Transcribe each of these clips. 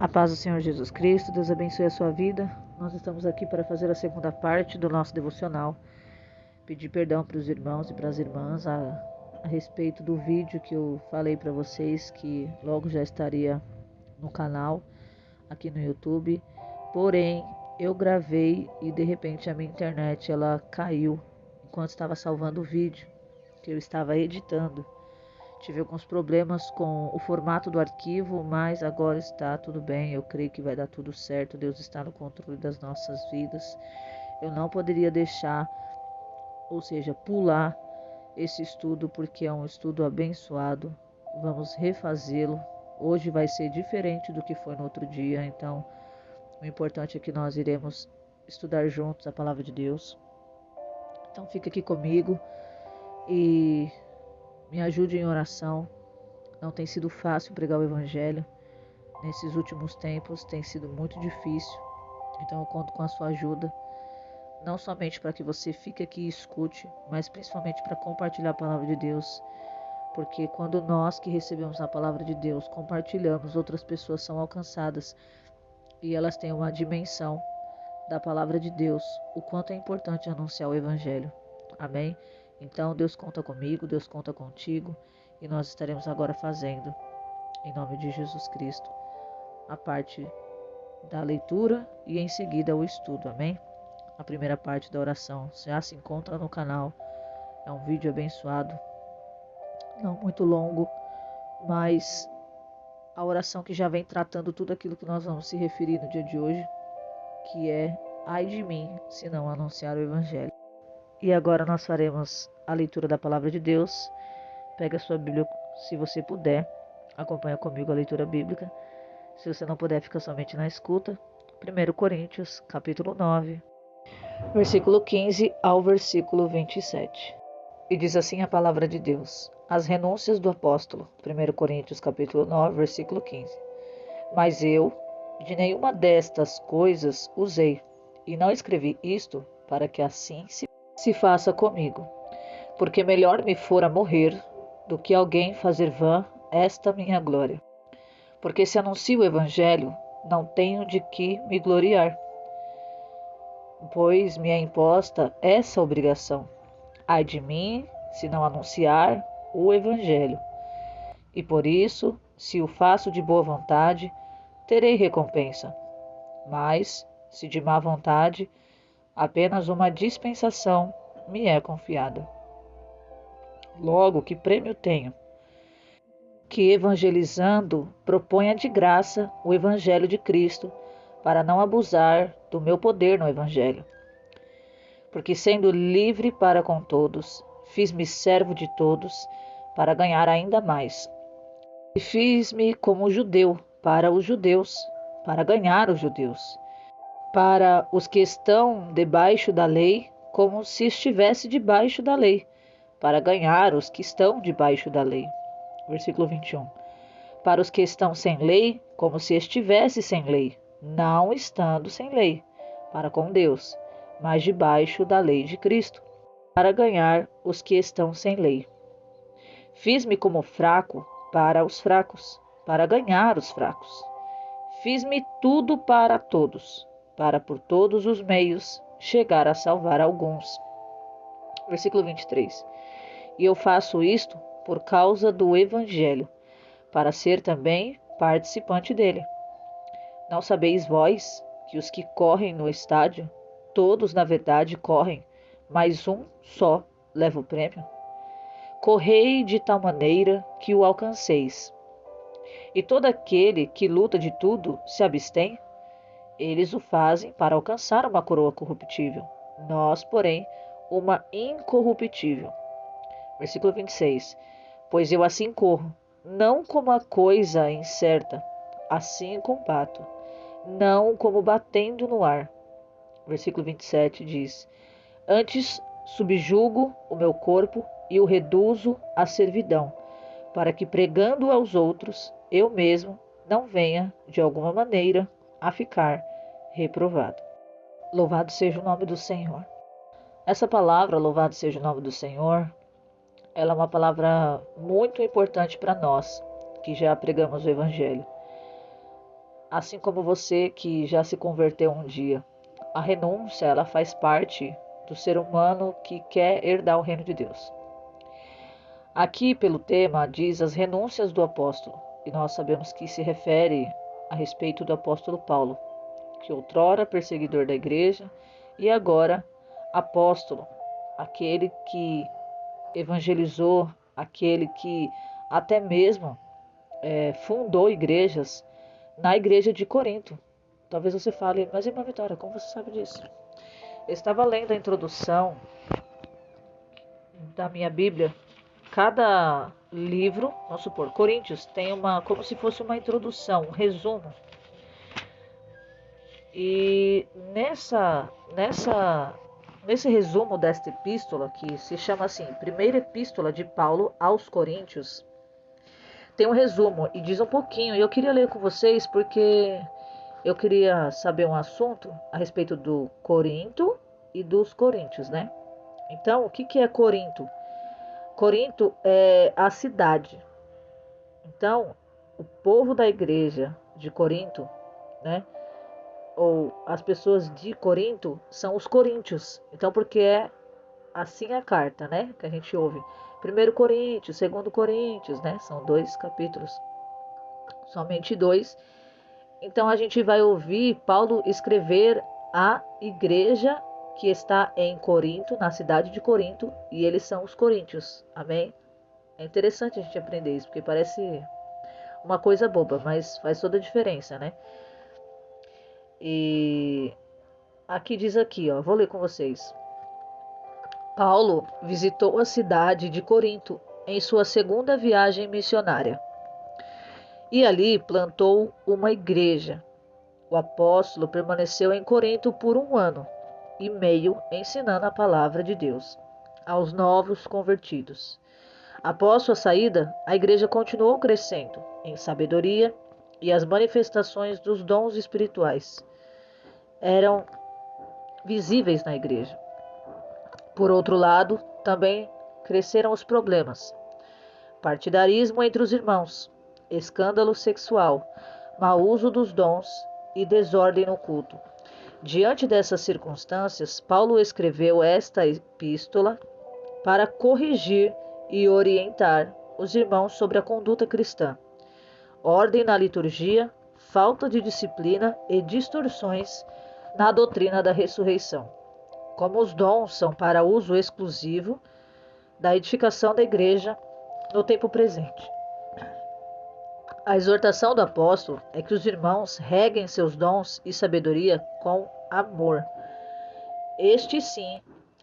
A paz do Senhor Jesus Cristo, Deus abençoe a sua vida. Nós estamos aqui para fazer a segunda parte do nosso devocional. Pedir perdão para os irmãos e para as irmãs a respeito do vídeo que eu falei para vocês, que logo já estaria no canal, aqui no YouTube. Porém, eu gravei e de repente a minha internet ela caiu enquanto estava salvando o vídeo que eu estava editando. Tive alguns problemas com o formato do arquivo, mas agora está tudo bem. Eu creio que vai dar tudo certo. Deus está no controle das nossas vidas. Eu não poderia deixar, ou seja, pular esse estudo, porque é um estudo abençoado. Vamos refazê-lo. Hoje vai ser diferente do que foi no outro dia. Então, o importante é que nós iremos estudar juntos a palavra de Deus. Então, fica aqui comigo e me ajude em oração. Não tem sido fácil pregar o Evangelho. Nesses últimos tempos tem sido muito difícil. Então eu conto com a sua ajuda. Não somente para que você fique aqui e escute, mas principalmente para compartilhar a palavra de Deus. Porque quando nós que recebemos a palavra de Deus compartilhamos, outras pessoas são alcançadas. E elas têm uma dimensão da palavra de Deus. O quanto é importante anunciar o Evangelho. Amém? Então Deus conta comigo, Deus conta contigo. E nós estaremos agora fazendo, em nome de Jesus Cristo, a parte da leitura e em seguida o estudo, amém? A primeira parte da oração já se encontra no canal. É um vídeo abençoado, não muito longo, mas a oração que já vem tratando tudo aquilo que nós vamos se referir no dia de hoje, que é: ai de mim, se não anunciar o Evangelho. E agora nós faremos a leitura da palavra de Deus. Pega a sua Bíblia, se você puder, acompanha comigo a leitura bíblica. Se você não puder, fica somente na escuta. 1 Coríntios, capítulo 9, versículo 15 ao versículo 27. E diz assim a palavra de Deus: as renúncias do apóstolo. 1 Coríntios, capítulo 9, versículo 15. Mas eu, de nenhuma destas coisas usei, e não escrevi isto para que assim se faça comigo. Porque melhor me fora morrer do que alguém fazer vã esta minha glória. Porque se anuncio o Evangelho, não tenho de que me gloriar, pois me é imposta essa obrigação. Ai de mim, se não anunciar o Evangelho. E por isso, se o faço de boa vontade, terei recompensa. Mas, se de má vontade, apenas uma dispensação me é confiada. Logo, que prêmio tenho? Que evangelizando proponha de graça o Evangelho de Cristo, para não abusar do meu poder no Evangelho. Porque sendo livre para com todos, fiz-me servo de todos, para ganhar ainda mais. E fiz-me como judeu para os judeus, para ganhar os judeus. Para os que estão debaixo da lei, como se estivesse debaixo da lei, para ganhar os que estão debaixo da lei. Versículo 21. Para os que estão sem lei, como se estivesse sem lei, não estando sem lei, para com Deus, mas debaixo da lei de Cristo, para ganhar os que estão sem lei. Fiz-me como fraco para os fracos, para ganhar os fracos. Fiz-me tudo para todos, para por todos os meios chegar a salvar alguns. Versículo 23. E eu faço isto por causa do Evangelho, para ser também participante dele. Não sabeis vós que os que correm no estádio, todos na verdade correm, mas um só leva o prêmio? Correi de tal maneira que o alcanceis. E todo aquele que luta de tudo se abstém, eles o fazem para alcançar uma coroa corruptível. Nós, porém, uma incorruptível. Versículo 26. Pois eu assim corro, não como a coisa incerta, assim combato, não como batendo no ar. Versículo 27 diz: antes subjugo o meu corpo e o reduzo à servidão, para que pregando aos outros, eu mesmo não venha, de alguma maneira, a ficar reprovado. Louvado seja o nome do Senhor. Essa palavra, louvado seja o nome do Senhor, ela é uma palavra muito importante para nós, que já pregamos o Evangelho. assim como você que já se converteu um dia. A renúncia, ela faz parte do ser humano que quer herdar o reino de Deus. Aqui, pelo tema, diz as renúncias do apóstolo, e nós sabemos que se refere a respeito do apóstolo Paulo, que outrora perseguidor da igreja e agora apóstolo, aquele que evangelizou, aquele que até mesmo fundou igrejas na igreja de Corinto. Talvez você fale, mas irmã Vitória, como você sabe disso? Eu estava lendo a introdução da minha Bíblia. Cada livro, vamos supor, Coríntios, tem como se fosse uma introdução, um resumo. E nesse resumo desta epístola, que se chama assim, Primeira Epístola de Paulo aos Coríntios, tem um resumo e diz um pouquinho. E eu queria ler com vocês porque eu queria saber um assunto a respeito do Corinto e dos Coríntios, né? Então, o que é Corinto? Corinto é a cidade. Então, o povo da igreja de Corinto, né? Ou as pessoas de Corinto são os coríntios. Então, porque é assim a carta, né? Que a gente ouve. 1 Coríntios, 2 Coríntios, né? São 2 capítulos, somente 2. Então, a gente vai ouvir Paulo escrever a igreja que está em Corinto, na cidade de Corinto, e eles são os coríntios. Amém? É interessante a gente aprender isso, porque parece uma coisa boba, mas faz toda a diferença, né? E aqui diz aqui, ó, vou ler com vocês. Paulo visitou a cidade de Corinto em sua segunda viagem missionária e ali plantou uma igreja. O apóstolo permaneceu em Corinto por 1 ano e meio ensinando a palavra de Deus aos novos convertidos. Após sua saída, a igreja continuou crescendo em sabedoria e as manifestações dos dons espirituais eram visíveis na igreja. Por outro lado, também cresceram os problemas: partidarismo entre os irmãos, escândalo sexual, mau uso dos dons e desordem no culto. Diante dessas circunstâncias, Paulo escreveu esta epístola para corrigir e orientar os irmãos sobre a conduta cristã, ordem na liturgia, falta de disciplina e distorções na doutrina da ressurreição. Como os dons são para uso exclusivo da edificação da igreja no tempo presente. A exortação do apóstolo é que os irmãos reguem seus dons e sabedoria com amor. Este sim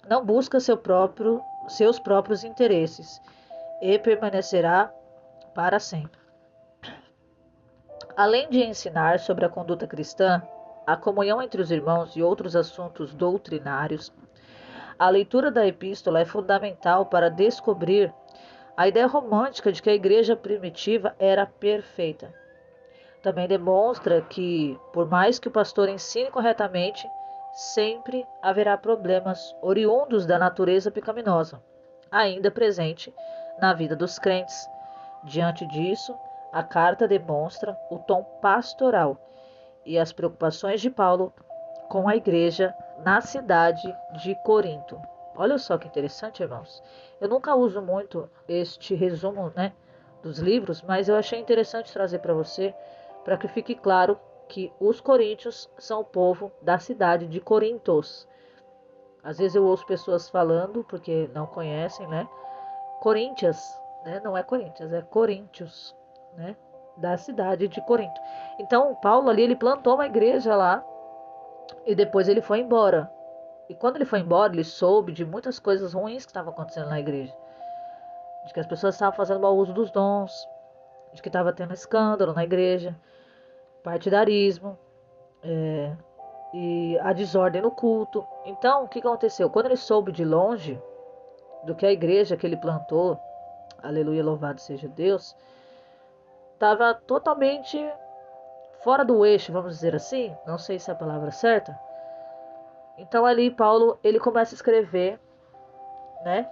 não busca seus próprios interesses e permanecerá para sempre. Além de ensinar sobre a conduta cristã, a comunhão entre os irmãos e outros assuntos doutrinários, a leitura da epístola é fundamental para descobrir a ideia romântica de que a igreja primitiva era perfeita. Também demonstra que, por mais que o pastor ensine corretamente, sempre haverá problemas oriundos da natureza pecaminosa, ainda presente na vida dos crentes. Diante disso, a carta demonstra o tom pastoral e as preocupações de Paulo com a igreja na cidade de Corinto. Olha só que interessante, irmãos. Eu nunca uso muito este resumo, né, dos livros, mas eu achei interessante trazer para você, para que fique claro que os coríntios são o povo da cidade de Corintos. Às vezes eu ouço pessoas falando, porque não conhecem, né? Coríntias, né? Não é Coríntias, é Coríntios, né? Da cidade de Corinto. Então, Paulo ali, ele plantou uma igreja lá e depois ele foi embora. E quando ele foi embora, ele soube de muitas coisas ruins que estavam acontecendo na igreja. De que as pessoas estavam fazendo mau uso dos dons, de que estava tendo escândalo na igreja, partidarismo, e a desordem no culto. Então, o que aconteceu? Quando ele soube de longe do que a igreja que ele plantou, aleluia, louvado seja Deus, estava totalmente fora do eixo, vamos dizer assim, não sei se é a palavra certa. Então ali Paulo, ele começa a escrever, né,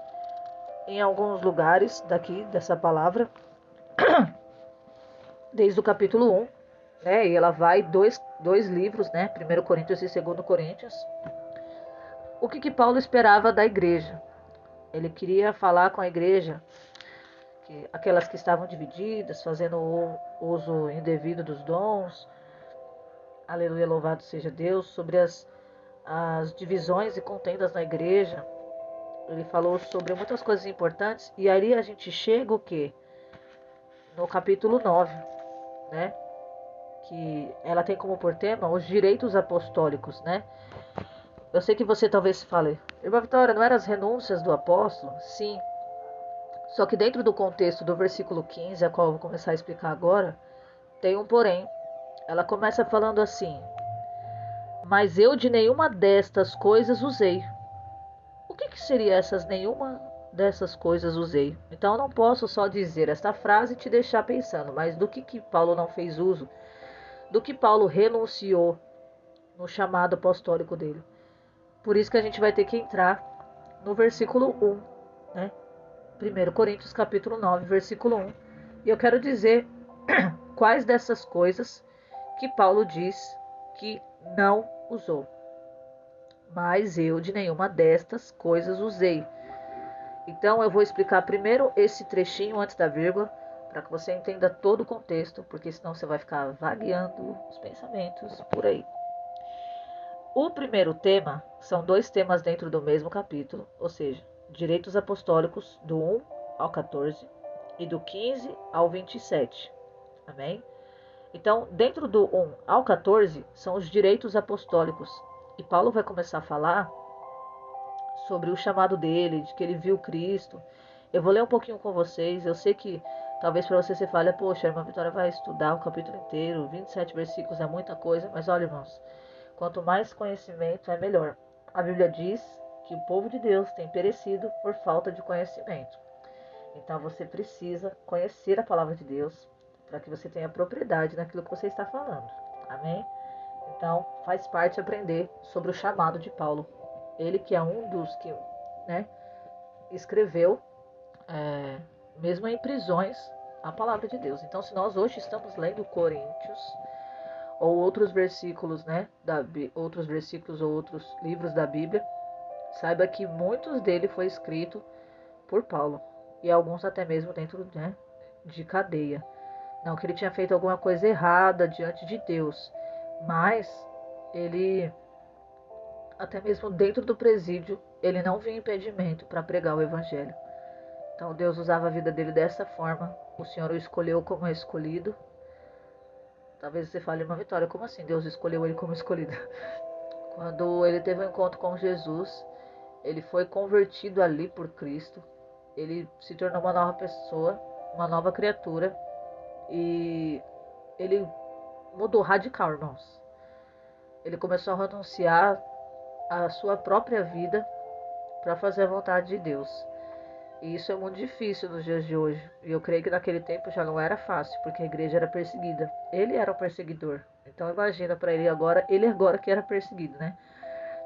em alguns lugares daqui dessa palavra, desde o capítulo 1, né? E ela vai dois livros, né? 1 Coríntios e 2 Coríntios. O que Paulo esperava da igreja? Ele queria falar com a igreja, que aquelas que estavam divididas, fazendo o uso indevido dos dons, aleluia, louvado seja Deus, sobre as divisões e contendas na igreja. Ele falou sobre muitas coisas importantes, e aí a gente chega o quê? No capítulo 9, né? Que ela tem como por tema os direitos apostólicos, né? Eu sei que você talvez fale, irmã Vitória, não eram as renúncias do apóstolo? Sim. Só que dentro do contexto do versículo 15, a qual eu vou começar a explicar agora, tem um porém. Ela começa falando assim: mas eu de nenhuma destas coisas usei. O que seria essas nenhuma dessas coisas usei? Então eu não posso só dizer esta frase e te deixar pensando, mas do que Paulo não fez uso? Do que Paulo renunciou no chamado apostólico dele? Por isso que a gente vai ter que entrar no versículo 1, né? 1 Coríntios capítulo 9, versículo 1. E eu quero dizer quais dessas coisas que Paulo diz que não usou. Mas eu de nenhuma destas coisas usei. Então eu vou explicar primeiro esse trechinho antes da vírgula, para que você entenda todo o contexto, porque senão você vai ficar vagueando os pensamentos por aí. O primeiro tema são dois temas dentro do mesmo capítulo, ou seja, direitos apostólicos do 1 ao 14 e do 15 ao 27. Amém? Então, dentro do 1 ao 14 são os direitos apostólicos. E Paulo vai começar a falar sobre o chamado dele, de que ele viu Cristo. Eu vou ler um pouquinho com vocês. Eu sei que talvez para você fale, poxa, a irmã Vitória vai estudar o capítulo inteiro, 27 versículos é muita coisa, mas olha, irmãos, quanto mais conhecimento é melhor. A Bíblia diz que o povo de Deus tem perecido por falta de conhecimento. Então você precisa conhecer a palavra de Deus para que você tenha propriedade naquilo que você está falando. Amém? Então faz parte aprender sobre o chamado de Paulo. Ele que é um dos que, né, escreveu, mesmo em prisões, a palavra de Deus. Então se nós hoje estamos lendo Coríntios ou outros versículos, né, outros versículos ou outros livros da Bíblia, saiba que muitos dele foi escrito por Paulo e alguns até mesmo dentro, né, de cadeia. Não que ele tinha feito alguma coisa errada diante de Deus, mas ele, até mesmo dentro do presídio, ele não via impedimento para pregar o evangelho. Então Deus usava a vida dele dessa forma. O Senhor o escolheu como escolhido. Talvez você fale, uma Vitória, como assim Deus escolheu ele como escolhido? Quando ele teve um encontro com Jesus, ele foi convertido ali por Cristo. Ele se tornou uma nova pessoa, uma nova criatura. E ele mudou radical, irmãos. Ele começou a renunciar à sua própria vida para fazer a vontade de Deus. E isso é muito difícil nos dias de hoje. E eu creio que naquele tempo já não era fácil, porque a igreja era perseguida. Ele era o perseguidor. Então imagina para ele agora que era perseguido, né?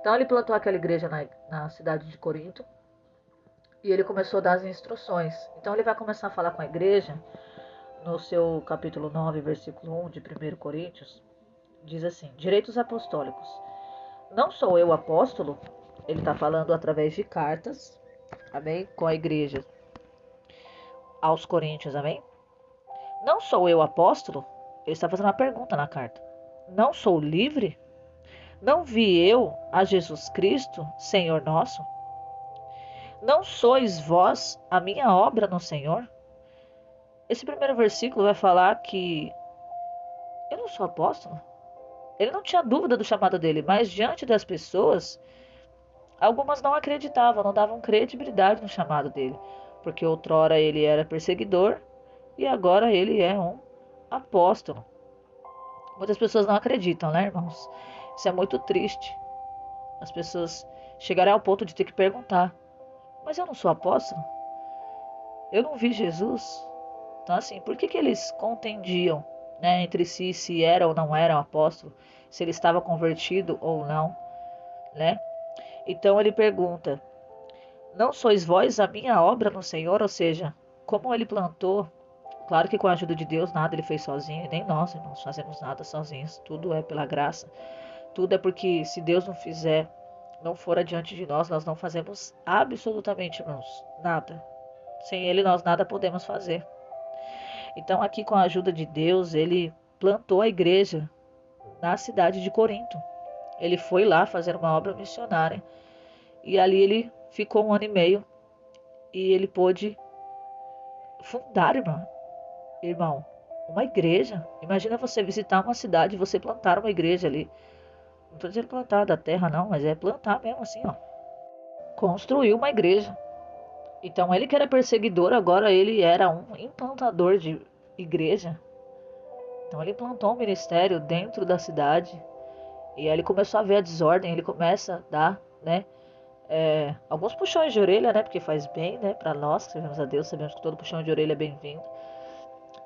Então ele plantou aquela igreja na cidade de Corinto. E ele começou a dar as instruções. Então ele vai começar a falar com a igreja no seu capítulo 9, versículo 1 de 1 Coríntios. Diz assim: direitos apostólicos. Não sou eu apóstolo, ele está falando através de cartas, amém? Com a igreja aos Coríntios, amém? Não sou eu apóstolo? Ele está fazendo uma pergunta na carta. Não sou livre? Não vi eu a Jesus Cristo, Senhor nosso? Não sois vós a minha obra no Senhor? Esse primeiro versículo vai falar que eu não sou apóstolo. Ele não tinha dúvida do chamado dele, mas diante das pessoas, algumas não acreditavam, não davam credibilidade no chamado dele, porque outrora ele era perseguidor e agora ele é um apóstolo. Muitas pessoas não acreditam, né, irmãos? Isso é muito triste. As pessoas chegarem ao ponto de ter que perguntar: mas eu não sou apóstolo? Eu não vi Jesus? Então, assim, por que eles contendiam, né, entre si se era ou não era um apóstolo, se ele estava convertido ou não, né? Então ele pergunta: não sois vós a minha obra no Senhor? Ou seja, como ele plantou, Claro que com a ajuda de Deus, nada ele fez sozinho, e nem nós, irmãos, fazemos nada sozinhos. Tudo é pela graça. Tudo é porque se Deus não fizer, não for adiante de nós não fazemos absolutamente, irmãos, nada. Sem Ele, nós nada podemos fazer. Então, aqui com a ajuda de Deus, ele plantou a igreja na cidade de Corinto. Ele foi lá fazer uma obra missionária. E ali ele ficou 1 ano e meio. E ele pôde fundar, irmão, uma igreja. Imagina você visitar uma cidade e você plantar uma igreja ali. Não estou dizendo plantar da terra, não, mas é plantar mesmo assim, ó. Construiu uma igreja. Então ele que era perseguidor, agora ele era um implantador de igreja. Então ele implantou um ministério dentro da cidade. E aí ele começou a ver a desordem, ele começa a dar, né, alguns puxões de orelha, né, porque faz bem, né, para nós que servimos a Deus, sabemos que todo puxão de orelha é bem-vindo.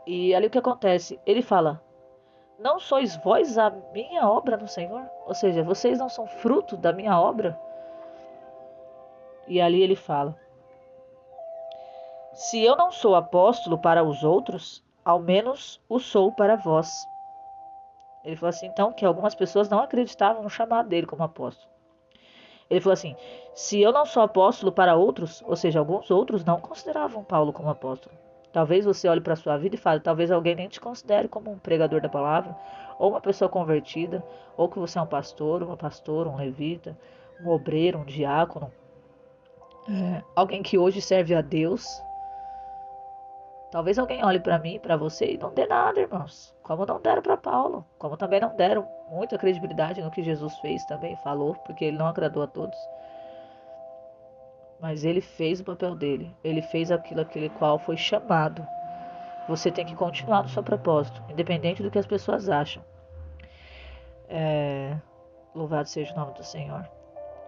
E ali o que acontece? Ele fala: não sois vós a minha obra no Senhor? Ou seja, vocês não são fruto da minha obra? E ali ele fala: se eu não sou apóstolo para os outros, ao menos o sou para vós. Ele falou assim, então, que algumas pessoas não acreditavam no chamado dele como apóstolo. Ele falou assim, se eu não sou apóstolo para outros, ou seja, alguns outros não consideravam Paulo como apóstolo. Talvez você olhe para a sua vida e fale, talvez alguém nem te considere como um pregador da palavra, ou uma pessoa convertida, ou que você é um pastor, uma pastora, um levita, um obreiro, um diácono, alguém que hoje serve a Deus. Talvez alguém olhe para mim, para você e não dê nada, irmãos. Como não deram para Paulo. Como também não deram muita credibilidade no que Jesus fez também, falou, porque ele não agradou a todos. Mas ele fez o papel dele. Ele fez aquele qual foi chamado. Você tem que continuar no seu propósito, independente do que as pessoas acham. Louvado seja o nome do Senhor.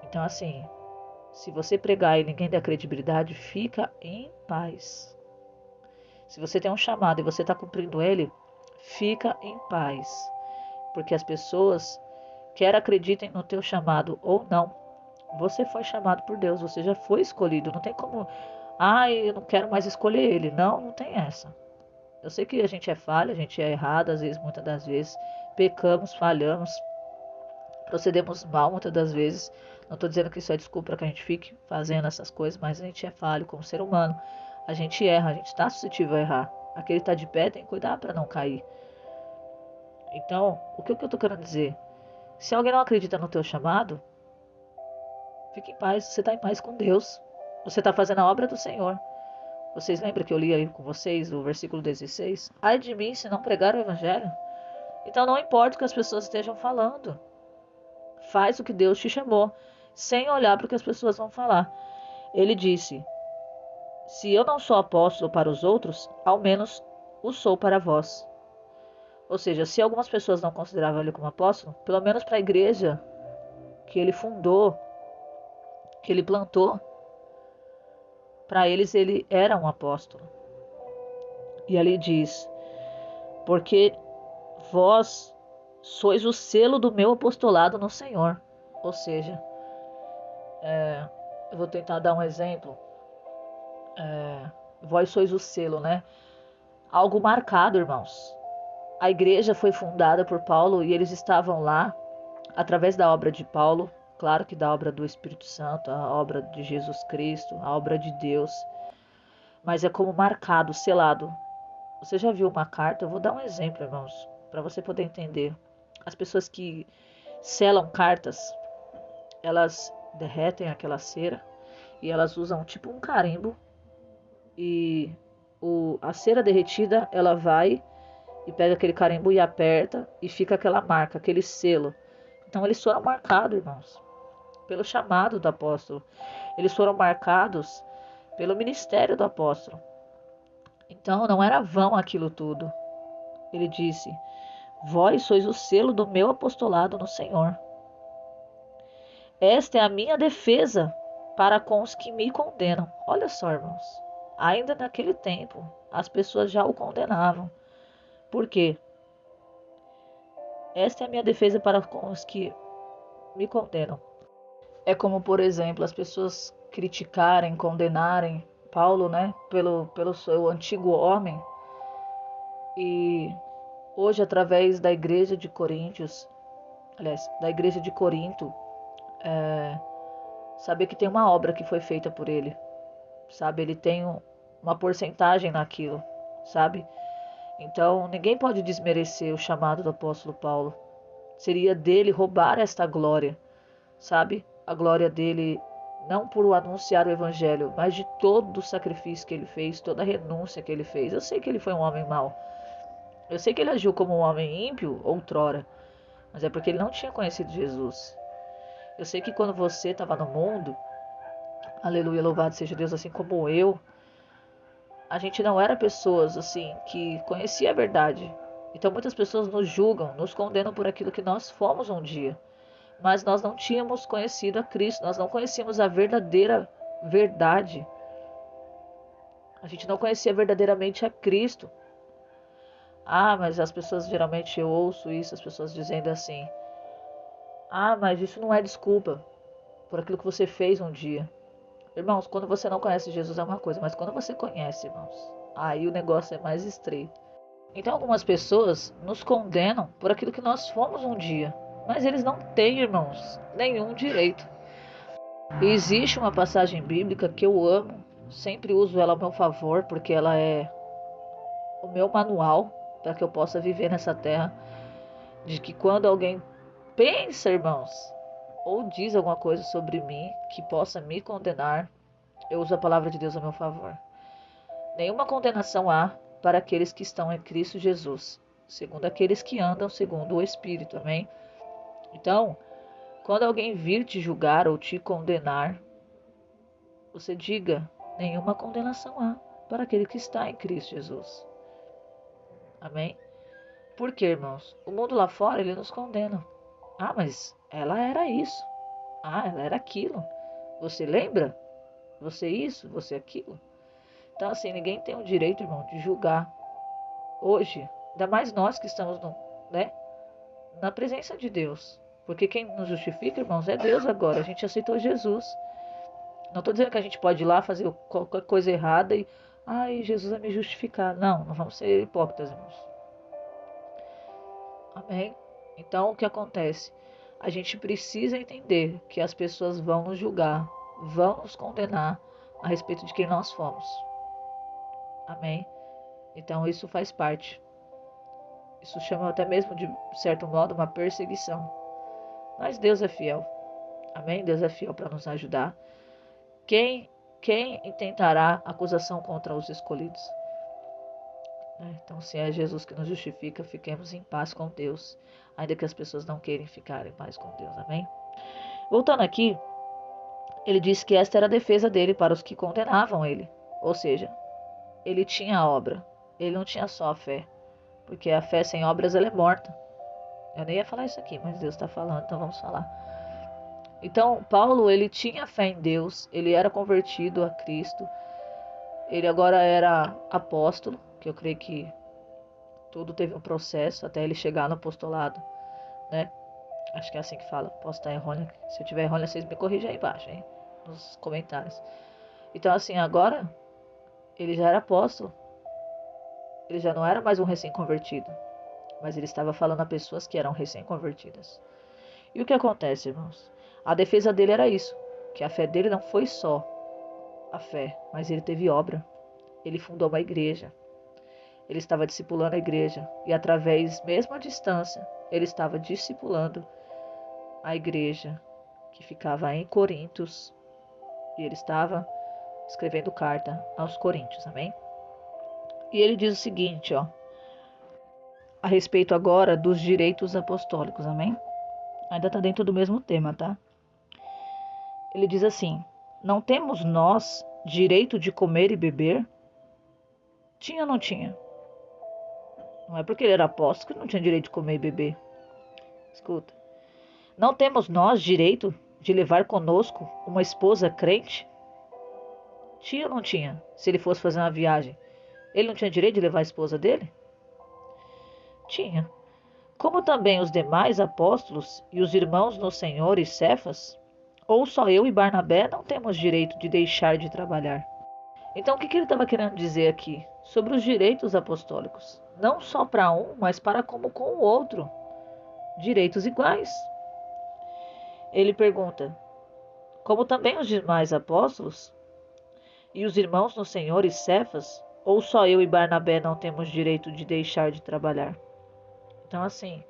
Então, assim, se você pregar e ninguém der credibilidade, fica em paz. Se você tem um chamado e você está cumprindo ele, fica em paz. Porque as pessoas, quer acreditem no teu chamado ou não, você foi chamado por Deus, você já foi escolhido. Não tem como, eu não quero mais escolher ele. Não, não tem essa. Eu sei que a gente é falha, a gente é errado, às vezes, muitas das vezes, pecamos, falhamos, procedemos mal muitas das vezes. Não estou dizendo que isso é desculpa para que a gente fique fazendo essas coisas, mas a gente é falho como ser humano. A gente erra, a gente está suscetível a errar. Aquele que está de pé tem que cuidar para não cair. Então, o que eu estou querendo dizer? Se alguém não acredita no teu chamado, fique em paz, você está em paz com Deus. Você está fazendo a obra do Senhor. Vocês lembram que eu li aí com vocês o versículo 16? Ai de mim se não pregar o evangelho. Então não importa o que as pessoas estejam falando. Faz o que Deus te chamou, sem olhar para o que as pessoas vão falar. Ele disse, se eu não sou apóstolo para os outros, ao menos o sou para vós. Ou seja, se algumas pessoas não consideravam ele como apóstolo, pelo menos para a igreja que ele fundou, que ele plantou, para eles ele era um apóstolo. E ali diz, porque vós sois o selo do meu apostolado no Senhor. Ou seja, eu vou tentar dar um exemplo. Vós sois o selo, né? Algo marcado, irmãos. A igreja foi fundada por Paulo e eles estavam lá através da obra de Paulo, claro que da obra do Espírito Santo, a obra de Jesus Cristo, a obra de Deus, mas é como marcado, selado. Você já viu uma carta? Eu vou dar um exemplo, irmãos, para você poder entender. As pessoas que selam cartas, elas derretem aquela cera e elas usam tipo um carimbo e a cera derretida, ela vai e pega aquele carimbo e aperta e fica aquela marca, aquele selo. Então eles foram marcados, irmãos, pelo chamado do apóstolo. Eles foram marcados pelo ministério do apóstolo. Então não era vão aquilo tudo. Ele disse, vós sois o selo do meu apostolado no Senhor. Esta é a minha defesa para com os que me condenam. Olha só, irmãos. Ainda naquele tempo, as pessoas já o condenavam. Por quê? Esta é a minha defesa para com os que me condenam. É como, por exemplo, as pessoas criticarem, condenarem Paulo, né, pelo seu antigo homem, E hoje, através da igreja de Coríntios, aliás, da igreja de Corinto, saber que tem uma obra que foi feita por ele, sabe? Ele tem uma porcentagem naquilo, sabe? Então, ninguém pode desmerecer o chamado do apóstolo Paulo. Seria dele roubar esta glória, sabe? A glória dele, não por anunciar o evangelho, mas de todo o sacrifício que ele fez, toda a renúncia que ele fez. Eu sei que ele foi um homem mau. Eu sei que ele agiu como um homem ímpio outrora, mas é porque ele não tinha conhecido Jesus. Eu sei que quando você estava no mundo, aleluia, louvado seja Deus, assim como eu, a gente não era pessoas assim que conhecia a verdade. Então muitas pessoas nos julgam, nos condenam por aquilo que nós fomos um dia. Mas nós não tínhamos conhecido a Cristo, nós não conhecíamos a verdadeira verdade. A gente não conhecia verdadeiramente a Cristo. Ah, mas as pessoas, geralmente eu ouço isso, as pessoas dizendo assim: ah, mas isso não é desculpa por aquilo que você fez um dia. Irmãos, quando você não conhece Jesus é uma coisa, mas quando você conhece, irmãos, aí o negócio é mais estreito. Então algumas pessoas nos condenam por aquilo que nós fomos um dia, mas eles não têm, irmãos, nenhum direito. E existe uma passagem bíblica que eu amo, sempre uso ela a meu favor, porque ela é o meu manual para que eu possa viver nessa terra, de que quando alguém pensa, irmãos, ou diz alguma coisa sobre mim que possa me condenar, eu uso a palavra de Deus a meu favor. Nenhuma condenação há para aqueles que estão em Cristo Jesus, segundo aqueles que andam segundo o Espírito, amém? Então, quando alguém vir te julgar ou te condenar, você diga: nenhuma condenação há para aquele que está em Cristo Jesus, amém? Por quê, irmãos? O mundo lá fora, ele nos condena. Ah, mas ela era isso. Ah, ela era aquilo. Você lembra? Você isso, você aquilo. Então, assim, ninguém tem o direito, irmão, de julgar hoje. Ainda mais nós que estamos né, na presença de Deus. Porque quem nos justifica, irmãos, é Deus agora. A gente aceitou Jesus. Não estou dizendo que a gente pode ir lá fazer qualquer coisa errada e... ai, Jesus vai me justificar. Não, não vamos ser hipócritas, irmãos. Amém? Então, o que acontece? A gente precisa entender que as pessoas vão nos julgar, vão nos condenar a respeito de quem nós fomos. Amém? Então, isso faz parte. Isso chama até mesmo, de certo modo, uma perseguição. Mas Deus é fiel. Amém? Deus é fiel para nos ajudar. Quem intentará acusação contra os escolhidos? Então, se é Jesus que nos justifica, fiquemos em paz com Deus, ainda que as pessoas não queiram ficar em paz com Deus. Amém? Voltando aqui, ele disse que esta era a defesa dele para os que condenavam ele. Ou seja, ele tinha a obra, ele não tinha só a fé, porque a fé sem obras ela é morta. Eu nem ia falar isso aqui, mas Deus está falando, então vamos falar. Então, Paulo, ele tinha fé em Deus, ele era convertido a Cristo, ele agora era apóstolo, que eu creio que tudo teve um processo até ele chegar no apostolado, né? Acho que é assim que fala, posso estar errônea, se eu tiver errônea vocês me corrigem aí embaixo, hein? Nos comentários. Então, assim, agora ele já era apóstolo, ele já não era mais um recém-convertido, mas ele estava falando a pessoas que eram recém-convertidas. E o que acontece, irmãos? A defesa dele era isso, que a fé dele não foi só a fé, mas ele teve obra. Ele fundou uma igreja. Ele estava discipulando a igreja. E através, mesmo à distância, ele estava discipulando a igreja que ficava em Corintos. E ele estava escrevendo carta aos Coríntios, amém? E ele diz o seguinte, ó, a respeito agora dos direitos apostólicos, amém? Ainda está dentro do mesmo tema, tá? Ele diz assim: não temos nós direito de comer e beber? Tinha ou não tinha? Não é porque ele era apóstolo que não tinha direito de comer e beber. Escuta. Não temos nós direito de levar conosco uma esposa crente? Tinha ou não tinha? Se ele fosse fazer uma viagem, ele não tinha direito de levar a esposa dele? Tinha. Como também os demais apóstolos e os irmãos no Senhor e Cefas? Ou só eu e Barnabé não temos direito de deixar de trabalhar? Então, o que ele estava querendo dizer aqui? Sobre os direitos apostólicos. Não só para um, mas para como com o outro. Direitos iguais. Ele pergunta: como também os demais apóstolos e os irmãos no Senhor e Cefas, ou só eu e Barnabé não temos direito de deixar de trabalhar? Então, assim,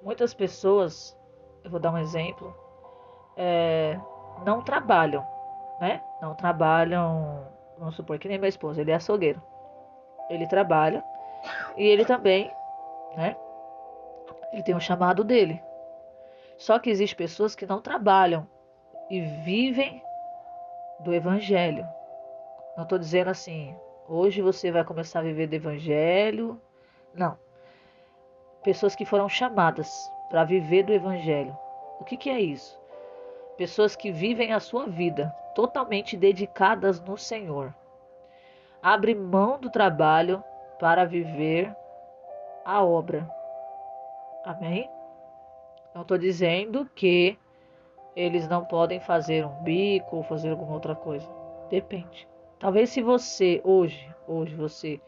muitas pessoas, eu vou dar um exemplo, não trabalham, né? Não trabalham, vamos supor que nem meu esposo, ele é açougueiro. Ele trabalha e ele também, né? Ele tem o chamado dele. Só que existem pessoas que não trabalham e vivem do evangelho. Não estou dizendo assim, hoje você vai começar a viver do evangelho. Não. Pessoas que foram chamadas para viver do evangelho. O que é isso? Pessoas que vivem a sua vida totalmente dedicadas no Senhor. Abre mão do trabalho para viver a obra. Amém? Não estou dizendo que eles não podem fazer um bico ou fazer alguma outra coisa. Depende. Talvez se você, hoje você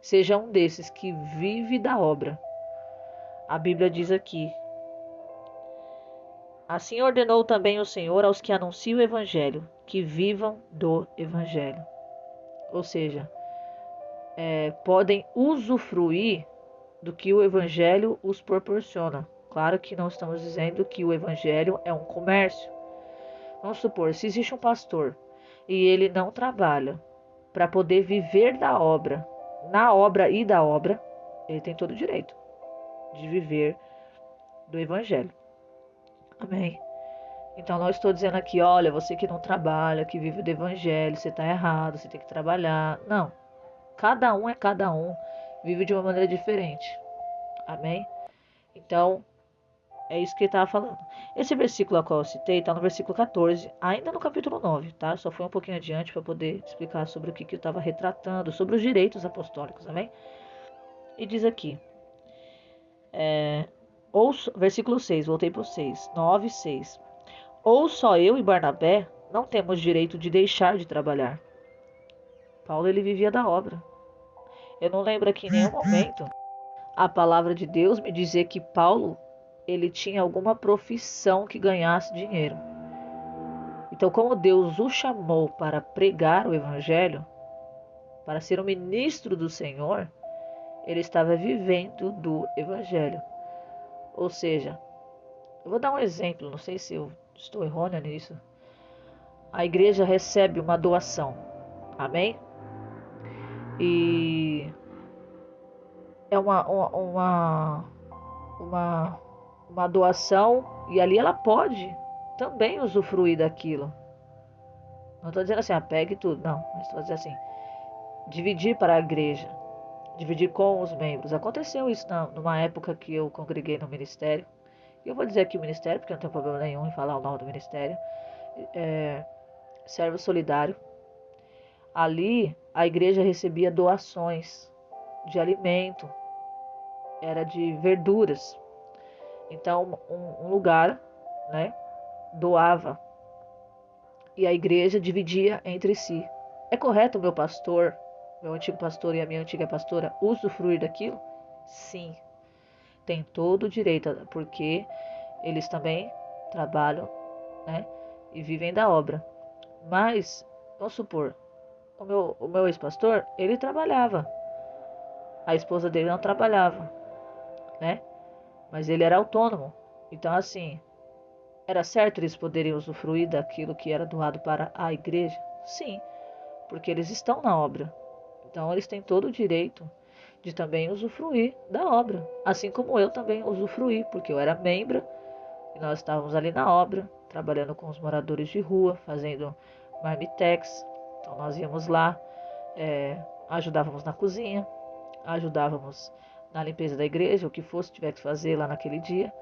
seja um desses que vive da obra. A Bíblia diz aqui: assim ordenou também o Senhor aos que anunciam o Evangelho, que vivam do Evangelho. Ou seja, podem usufruir do que o Evangelho os proporciona. Claro que não estamos dizendo que o Evangelho é um comércio. Vamos supor, se existe um pastor e ele não trabalha para poder viver da obra, na obra e da obra, ele tem todo o direito de viver do Evangelho. Amém? Então não estou dizendo aqui, olha, você que não trabalha, que vive do Evangelho, você está errado, você tem que trabalhar. Não. Cada um é cada um, vive de uma maneira diferente. Amém? Então, é isso que ele estava falando. Esse versículo a qual eu citei está no versículo 14, ainda no capítulo 9, tá? Só foi um pouquinho adiante para poder explicar sobre o que eu estava retratando, sobre os direitos apostólicos, amém? E diz aqui, versículo 6, voltei para o 6, 9, 6. Ou só eu e Barnabé não temos direito de deixar de trabalhar. Paulo, ele vivia da obra. Eu não lembro aqui em nenhum momento a palavra de Deus me dizer que Paulo, ele tinha alguma profissão que ganhasse dinheiro. Então, como Deus o chamou para pregar o evangelho, para ser um ministro do Senhor, ele estava vivendo do evangelho. Ou seja, eu vou dar um exemplo, não sei se eu estou errônea nisso. A igreja recebe uma doação, amém? E é uma doação, e ali ela pode também usufruir daquilo. Não estou dizendo assim, pegue tudo, não. Mas estou dizendo assim, dividir para a igreja, dividir com os membros. Aconteceu isso numa época que eu congreguei no ministério. E eu vou dizer aqui o ministério, porque não tem problema nenhum em falar o nome do ministério. Servo Solidário. Ali a igreja recebia doações de alimento, era de verduras. Então um lugar, né, doava e a igreja dividia entre si. É correto o meu pastor, meu antigo pastor e a minha antiga pastora usufruir daquilo? Sim, tem todo o direito, porque eles também trabalham, né, e vivem da obra. Mas, vamos supor, o meu ex-pastor, ele trabalhava. A esposa dele não trabalhava, né? Mas ele era autônomo. Então, assim, era certo eles poderem usufruir daquilo que era doado para a igreja? Sim, porque eles estão na obra. Então, eles têm todo o direito de também usufruir da obra. Assim como eu também usufruí, porque eu era membro e nós estávamos ali na obra, trabalhando com os moradores de rua, fazendo marmitex. Então, nós íamos lá, ajudávamos na cozinha, ajudávamos na limpeza da igreja, o que fosse tiver que fazer lá naquele dia,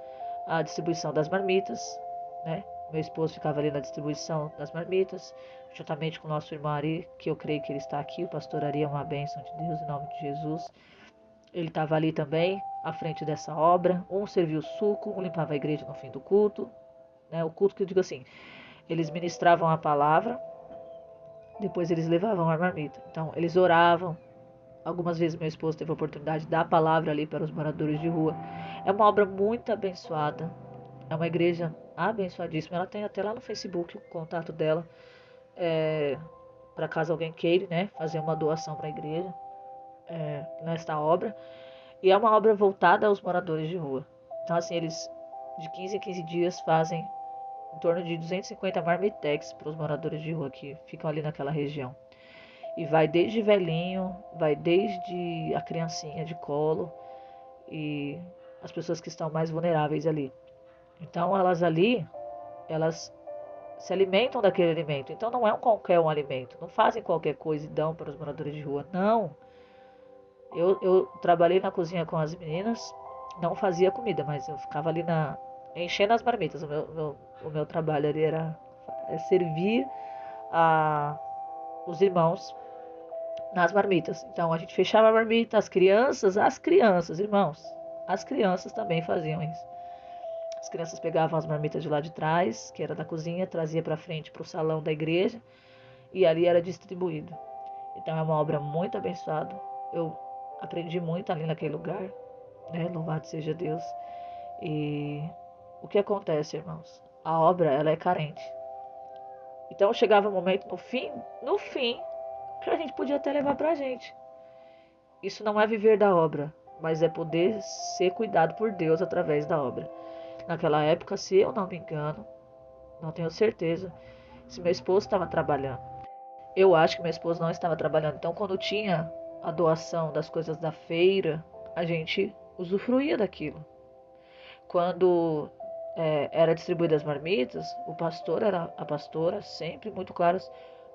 a distribuição das marmitas, né? Meu esposo ficava ali na distribuição das marmitas, juntamente com o nosso irmão Ari, que eu creio que ele está aqui, o pastor Ari é uma bênção de Deus, em nome de Jesus. Ele estava ali também, à frente dessa obra. Um servia o suco, um limpava a igreja no fim do culto, né? O culto que eu digo assim, eles ministravam a palavra, Depois eles levavam a marmita. Então eles oravam. Algumas vezes meu esposo teve a oportunidade de dar a palavra ali para os moradores de rua. É uma obra muito abençoada. É uma igreja abençoadíssima. Ela tem até lá no Facebook o contato dela. Para caso alguém queira, né, fazer uma doação para a igreja nesta obra. E é uma obra voltada aos moradores de rua. Então, assim, eles de 15 em 15 dias fazem em torno de 250 marmitex para os moradores de rua que ficam ali naquela região. E vai desde velhinho, vai desde a criancinha de colo e as pessoas que estão mais vulneráveis ali. Então, elas ali, elas se alimentam daquele alimento. Então, não é qualquer um alimento. Não fazem qualquer coisa e dão para os moradores de rua. Não. Eu trabalhei na cozinha com as meninas, não fazia comida, mas eu ficava ali enchendo as marmitas. O meu trabalho ali era servir os irmãos nas marmitas. Então a gente fechava a marmita, as crianças, irmãos, as crianças também faziam isso. As crianças pegavam as marmitas de lá de trás, que era da cozinha, trazia para frente para o salão da igreja e ali era distribuído. Então é uma obra muito abençoada. Eu aprendi muito ali naquele lugar, né? Louvado seja Deus. E o que acontece, irmãos? A obra, ela é carente. Então chegava um momento no fim, que a gente podia até levar pra gente. Isso não é viver da obra, mas é poder ser cuidado por Deus através da obra. Naquela época, se eu não me engano, não tenho certeza, se meu esposo estava trabalhando. Eu acho que meu esposo não estava trabalhando. Então, quando tinha a doação das coisas da feira, a gente usufruía daquilo. Quando era distribuídas as marmitas, o pastor era a pastora, sempre muito claras,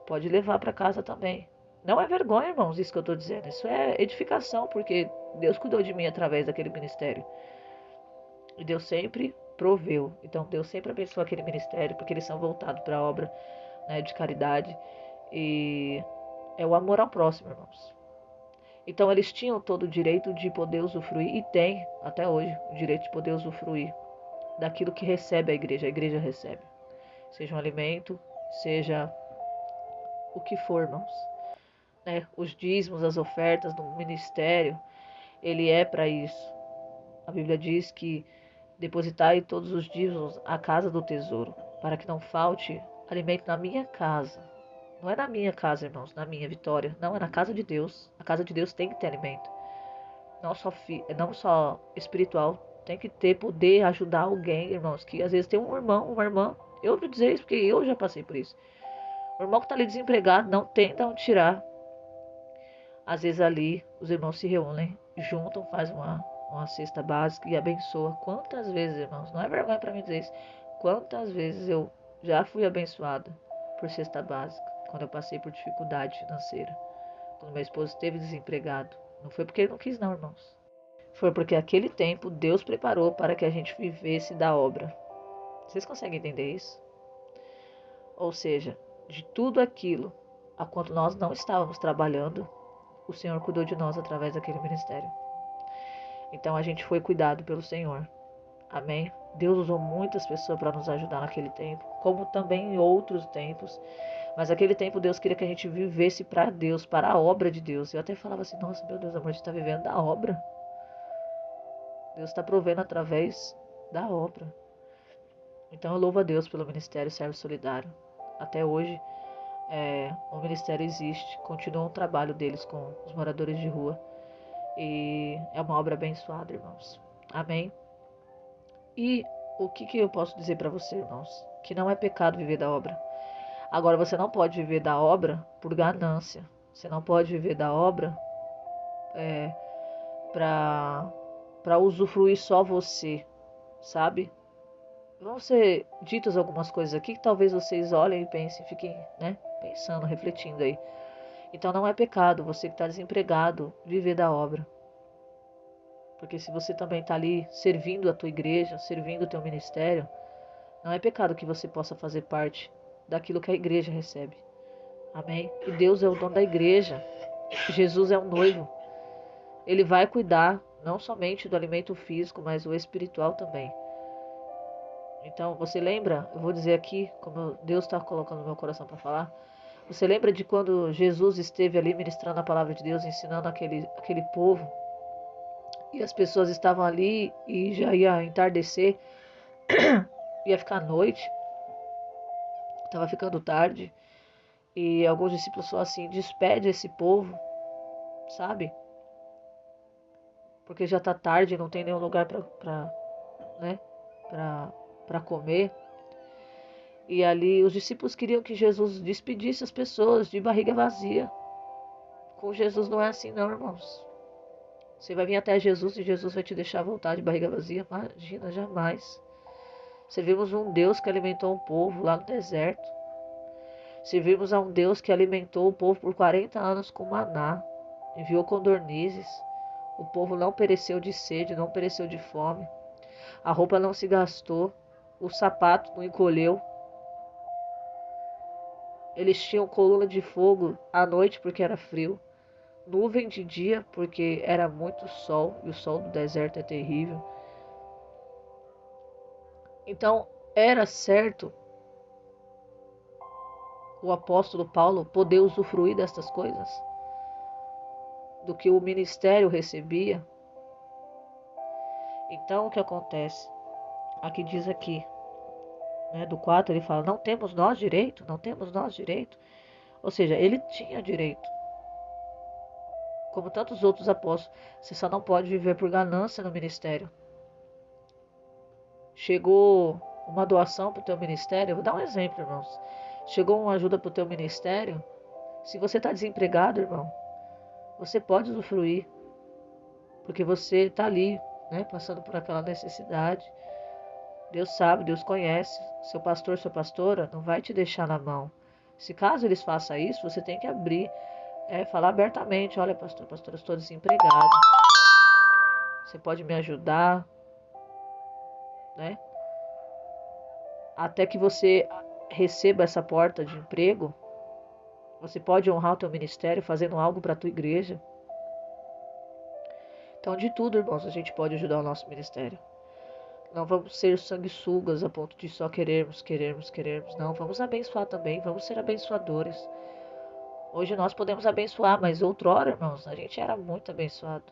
pode levar para casa também. Não é vergonha, irmãos, isso que eu estou dizendo. Isso é edificação, porque Deus cuidou de mim através daquele ministério. E Deus sempre proveu. Então, Deus sempre abençoou aquele ministério, porque eles são voltados para a obra, né, de caridade. E é o amor ao próximo, irmãos. Então, eles tinham todo o direito de poder usufruir, e tem até hoje o direito de poder usufruir daquilo que recebe a igreja recebe. Seja um alimento, seja o que for, irmãos. Né? Os dízimos, as ofertas do ministério, ele é para isso. A Bíblia diz que depositai todos os dízimos à casa do tesouro, para que não falte alimento na minha casa. Não é na minha casa, irmãos, na minha vitória. Não, é na casa de Deus. A casa de Deus tem que ter alimento. Não só espiritual. Tem que ter poder ajudar alguém, irmãos. Que às vezes tem um irmão, uma irmã. Eu vou dizer isso porque eu já passei por isso. O irmão que está ali desempregado não tem de onde tirar. Às vezes ali os irmãos se reúnem, juntam, fazem uma cesta básica e abençoa. Quantas vezes, irmãos, não é vergonha para mim dizer isso. Quantas vezes eu já fui abençoada por cesta básica, quando eu passei por dificuldade financeira, quando meu esposo esteve desempregado. Não foi porque ele não quis, não, irmãos. Foi porque aquele tempo Deus preparou para que a gente vivesse da obra. Vocês conseguem entender isso? Ou seja, de tudo aquilo a quanto nós não estávamos trabalhando, o Senhor cuidou de nós através daquele ministério. Então a gente foi cuidado pelo Senhor. Amém? Deus usou muitas pessoas para nos ajudar naquele tempo, como também em outros tempos. Mas naquele tempo Deus queria que a gente vivesse para Deus, para a obra de Deus. Eu até falava assim, nossa, meu Deus, amor, a gente está vivendo da obra. Deus está provendo através da obra. Então eu louvo a Deus pelo Ministério Servo Solidário. Até hoje o ministério existe, continua o trabalho deles com os moradores de rua. E é uma obra abençoada, irmãos. Amém? E o que eu posso dizer para você, irmãos? Que não é pecado viver da obra. Agora, você não pode viver da obra por ganância. Você não pode viver da obra para usufruir só você, sabe? Vão ser ditas algumas coisas aqui que talvez vocês olhem e pensem, fiquem, né, pensando, refletindo aí. Então não é pecado você que está desempregado viver da obra. Porque se você também está ali servindo a tua igreja, servindo o teu ministério, não é pecado que você possa fazer parte daquilo que a igreja recebe. Amém? E Deus é o dono da igreja. Jesus é o noivo. Ele vai cuidar não somente do alimento físico, mas o espiritual também. Então, você lembra? Eu vou dizer aqui, como Deus está colocando no meu coração para falar. Você lembra de quando Jesus esteve ali ministrando a palavra de Deus, ensinando aquele povo? E as pessoas estavam ali e já ia entardecer, ia ficar noite, estava ficando tarde. E alguns discípulos falaram assim: despede esse povo, sabe? Porque já está tarde, não tem nenhum lugar né, para comer. E ali os discípulos queriam que Jesus despedisse as pessoas de barriga vazia. Com Jesus não é assim não, irmãos. Você vai vir até Jesus e Jesus vai te deixar voltar de barriga vazia? Imagina, jamais. Servimos um Deus que alimentou um povo lá no deserto. Servimos a um Deus que alimentou o povo por 40 anos com maná. Enviou codornizes. O povo não pereceu de sede, não pereceu de fome. A roupa não se gastou. O sapato não encolheu. Eles tinham coluna de fogo à noite porque era frio. Nuvem de dia porque era muito sol. E o sol do deserto é terrível. Então era certo o apóstolo Paulo poder usufruir destas coisas, do que o ministério recebia. Então o que acontece? Aqui diz aqui, né, do 4 ele fala: não temos nós direito, não temos nós direito. Ou seja, ele tinha direito. Como tantos outros apóstolos, você só não pode viver por ganância no ministério. Chegou uma doação para o teu ministério, eu vou dar um exemplo, irmãos. Chegou uma ajuda para o teu ministério, se você está desempregado, irmão, você pode usufruir, porque você está ali, né, passando por aquela necessidade. Deus sabe, Deus conhece. Seu pastor, sua pastora não vai te deixar na mão. Se caso eles façam isso, você tem que abrir, falar abertamente: olha, pastor, pastora, estou desempregado. Você pode me ajudar, né? Até que você receba essa porta de emprego, você pode honrar o teu ministério fazendo algo para a tua igreja. Então, de tudo, irmãos, a gente pode ajudar o nosso ministério. Não vamos ser sanguessugas a ponto de só querermos, querermos, querermos. Não, vamos abençoar também, vamos ser abençoadores. Hoje nós podemos abençoar, mas outrora, irmãos, a gente era muito abençoado.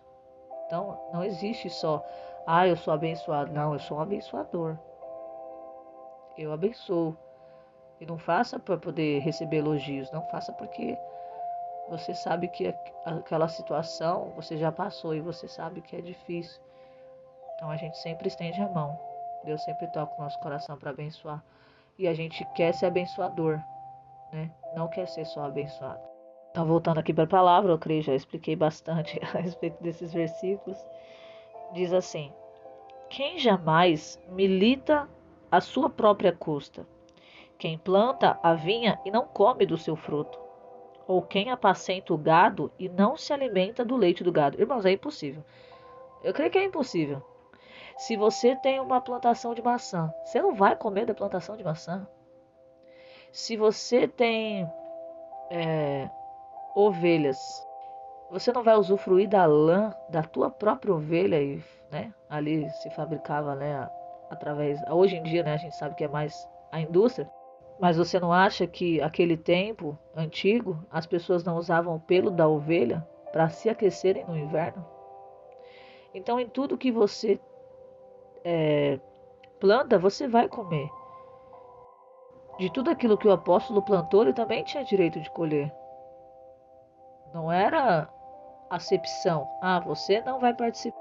Então, não existe só, eu sou abençoado. Não, eu sou um abençoador. Eu abençoo. E não faça para poder receber elogios. Não faça porque você sabe que aquela situação você já passou e você sabe que é difícil. Então, a gente sempre estende a mão. Deus sempre toca o nosso coração para abençoar. E a gente quer ser abençoador, né? Não quer ser só abençoado. Então, voltando aqui para a palavra, eu creio, já expliquei bastante a respeito desses versículos. Diz assim: quem jamais milita à sua própria custa? Quem planta a vinha e não come do seu fruto? Ou quem apacenta o gado e não se alimenta do leite do gado? Irmãos, é impossível. Eu creio que é impossível. Se você tem uma plantação de maçã, você não vai comer da plantação de maçã. Se você tem ovelhas, você não vai usufruir da lã da tua própria ovelha, e, né, ali se fabricava, né, através. Hoje em dia, né, a gente sabe que é mais a indústria, mas você não acha que aquele tempo antigo as pessoas não usavam o pelo da ovelha para se aquecerem no inverno? Então, em tudo que você planta, você vai comer. De tudo aquilo que o apóstolo plantou, ele também tinha direito de colher. Não era acepção. Você não vai participar.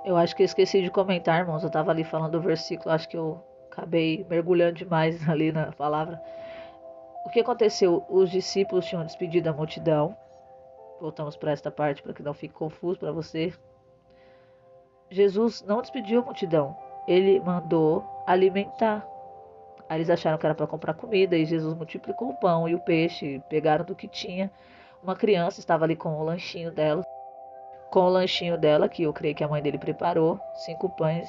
Eu acho que eu esqueci de comentar, irmãos. Eu estava ali falando do versículo, acho que eu acabei mergulhando demais ali na palavra. O que aconteceu? Os discípulos tinham despedido a multidão. Voltamos para esta parte para que não fique confuso para você. Jesus não despediu a multidão. Ele mandou alimentar. Aí eles acharam que era para comprar comida e Jesus multiplicou o pão e o peixe, pegaram do que tinha. Uma criança estava ali com o lanchinho dela. Com o lanchinho dela, que eu creio que a mãe dele preparou, 5 pães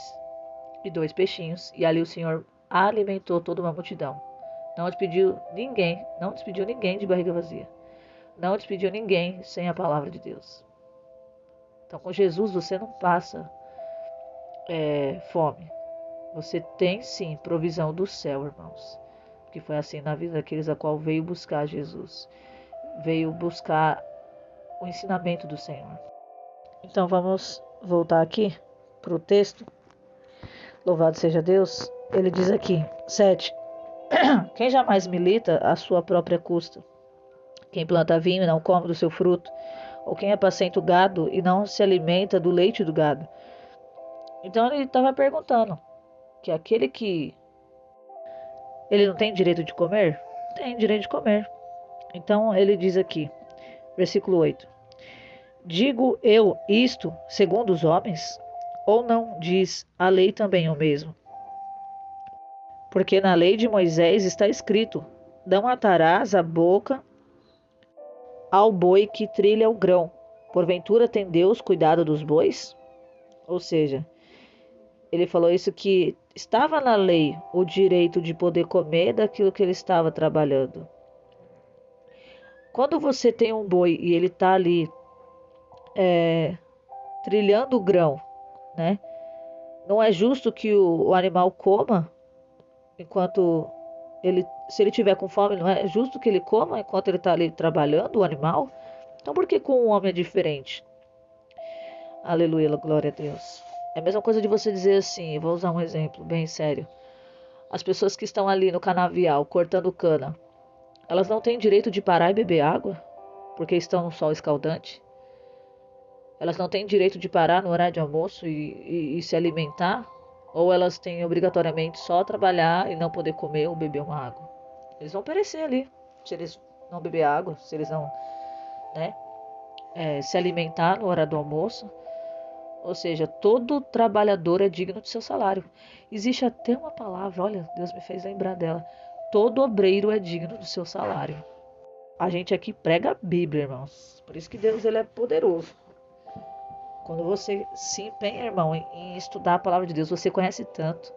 e 2 peixinhos. E ali o Senhor alimentou toda uma multidão. Não despediu ninguém, não despediu ninguém de barriga vazia. Não despediu ninguém sem a palavra de Deus. Então com Jesus você não passa fome. Você tem sim provisão do céu, irmãos. que foi assim na vida daqueles a qual veio buscar Jesus, veio buscar o ensinamento do Senhor. Então vamos voltar aqui para o texto. Louvado seja Deus. Ele diz aqui, 7. Quem jamais milita à sua própria custa? Quem planta vinho e não come do seu fruto? Ou quem apacenta o gado e não se alimenta do leite do gado? Então ele estava perguntando que aquele que ele não tem direito de comer? Tem direito de comer. Então ele diz aqui, versículo 8. Digo eu isto segundo os homens? Ou não diz a lei também o mesmo? Porque na lei de Moisés está escrito: não atarás a boca ao boi que trilha o grão. Porventura tem Deus cuidado dos bois? Ou seja, ele falou isso que estava na lei o direito de poder comer daquilo que ele estava trabalhando. Quando você tem um boi e ele está ali trilhando o grão, né? Não é justo que o animal coma enquanto se ele tiver com fome, não é justo que ele coma enquanto ele está ali trabalhando, o animal? Então por que com o homem é diferente? Aleluia, glória a Deus. É a mesma coisa de você dizer assim, vou usar um exemplo bem sério. As pessoas que estão ali no canavial cortando cana, elas não têm direito de parar e beber água porque estão no sol escaldante? Elas não têm direito de parar no horário de almoço e se alimentar? Ou elas têm obrigatoriamente só trabalhar e não poder comer ou beber uma água? Eles vão perecer ali, se eles não beber água, se eles não, né, se alimentar no horário do almoço. Ou seja, todo trabalhador é digno de seu salário. Existe até uma palavra, olha, Deus me fez lembrar dela. Todo obreiro é digno do seu salário. A gente aqui prega a Bíblia, irmãos. Por isso que Deus ele é poderoso. Quando você se empenha, irmão, em estudar a palavra de Deus, você conhece tanto.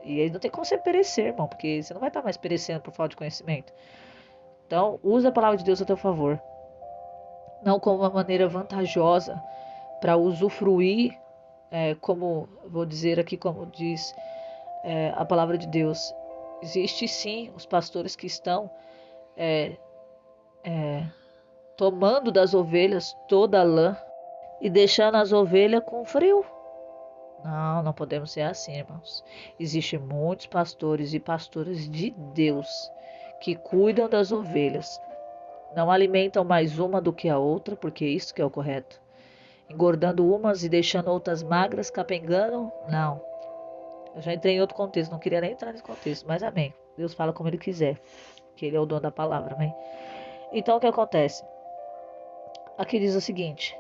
E aí não tem como você perecer, irmão, porque você não vai estar mais perecendo por falta de conhecimento. Então, use a palavra de Deus a teu favor. Não como uma maneira vantajosa para usufruir, como vou dizer aqui, como diz a palavra de Deus. Existe sim os pastores que estão tomando das ovelhas toda a lã e deixando as ovelhas com frio. Não podemos ser assim, irmãos. Existem muitos pastores e pastoras de Deus que cuidam das ovelhas. Não alimentam mais uma do que a outra, porque isso que é o correto. Engordando umas e deixando outras magras, capengando, não. Eu já entrei em outro contexto, não queria nem entrar nesse contexto, mas amém. Deus fala como Ele quiser, que Ele é o dono da palavra, amém? Então o que acontece? Aqui diz o seguinte,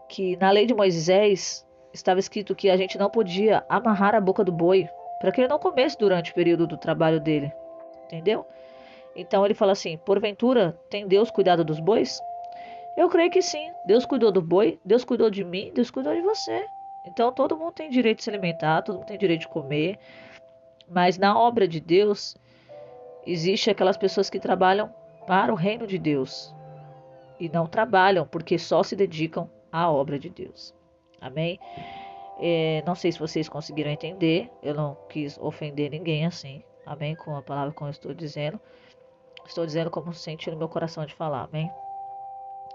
que na lei de Moisés estava escrito que a gente não podia amarrar a boca do boi para que ele não comesse durante o período do trabalho dele, entendeu? Então ele fala assim, porventura tem Deus cuidado dos bois? Eu creio que sim, Deus cuidou do boi, Deus cuidou de mim, Deus cuidou de você. Então todo mundo tem direito de se alimentar, todo mundo tem direito de comer, mas na obra de Deus existe aquelas pessoas que trabalham para o reino de Deus e não trabalham porque só se dedicam à obra de Deus. Amém? Não sei se vocês conseguiram entender, eu não quis ofender ninguém assim, amém? Com a palavra como eu estou dizendo como senti no meu coração de falar, amém?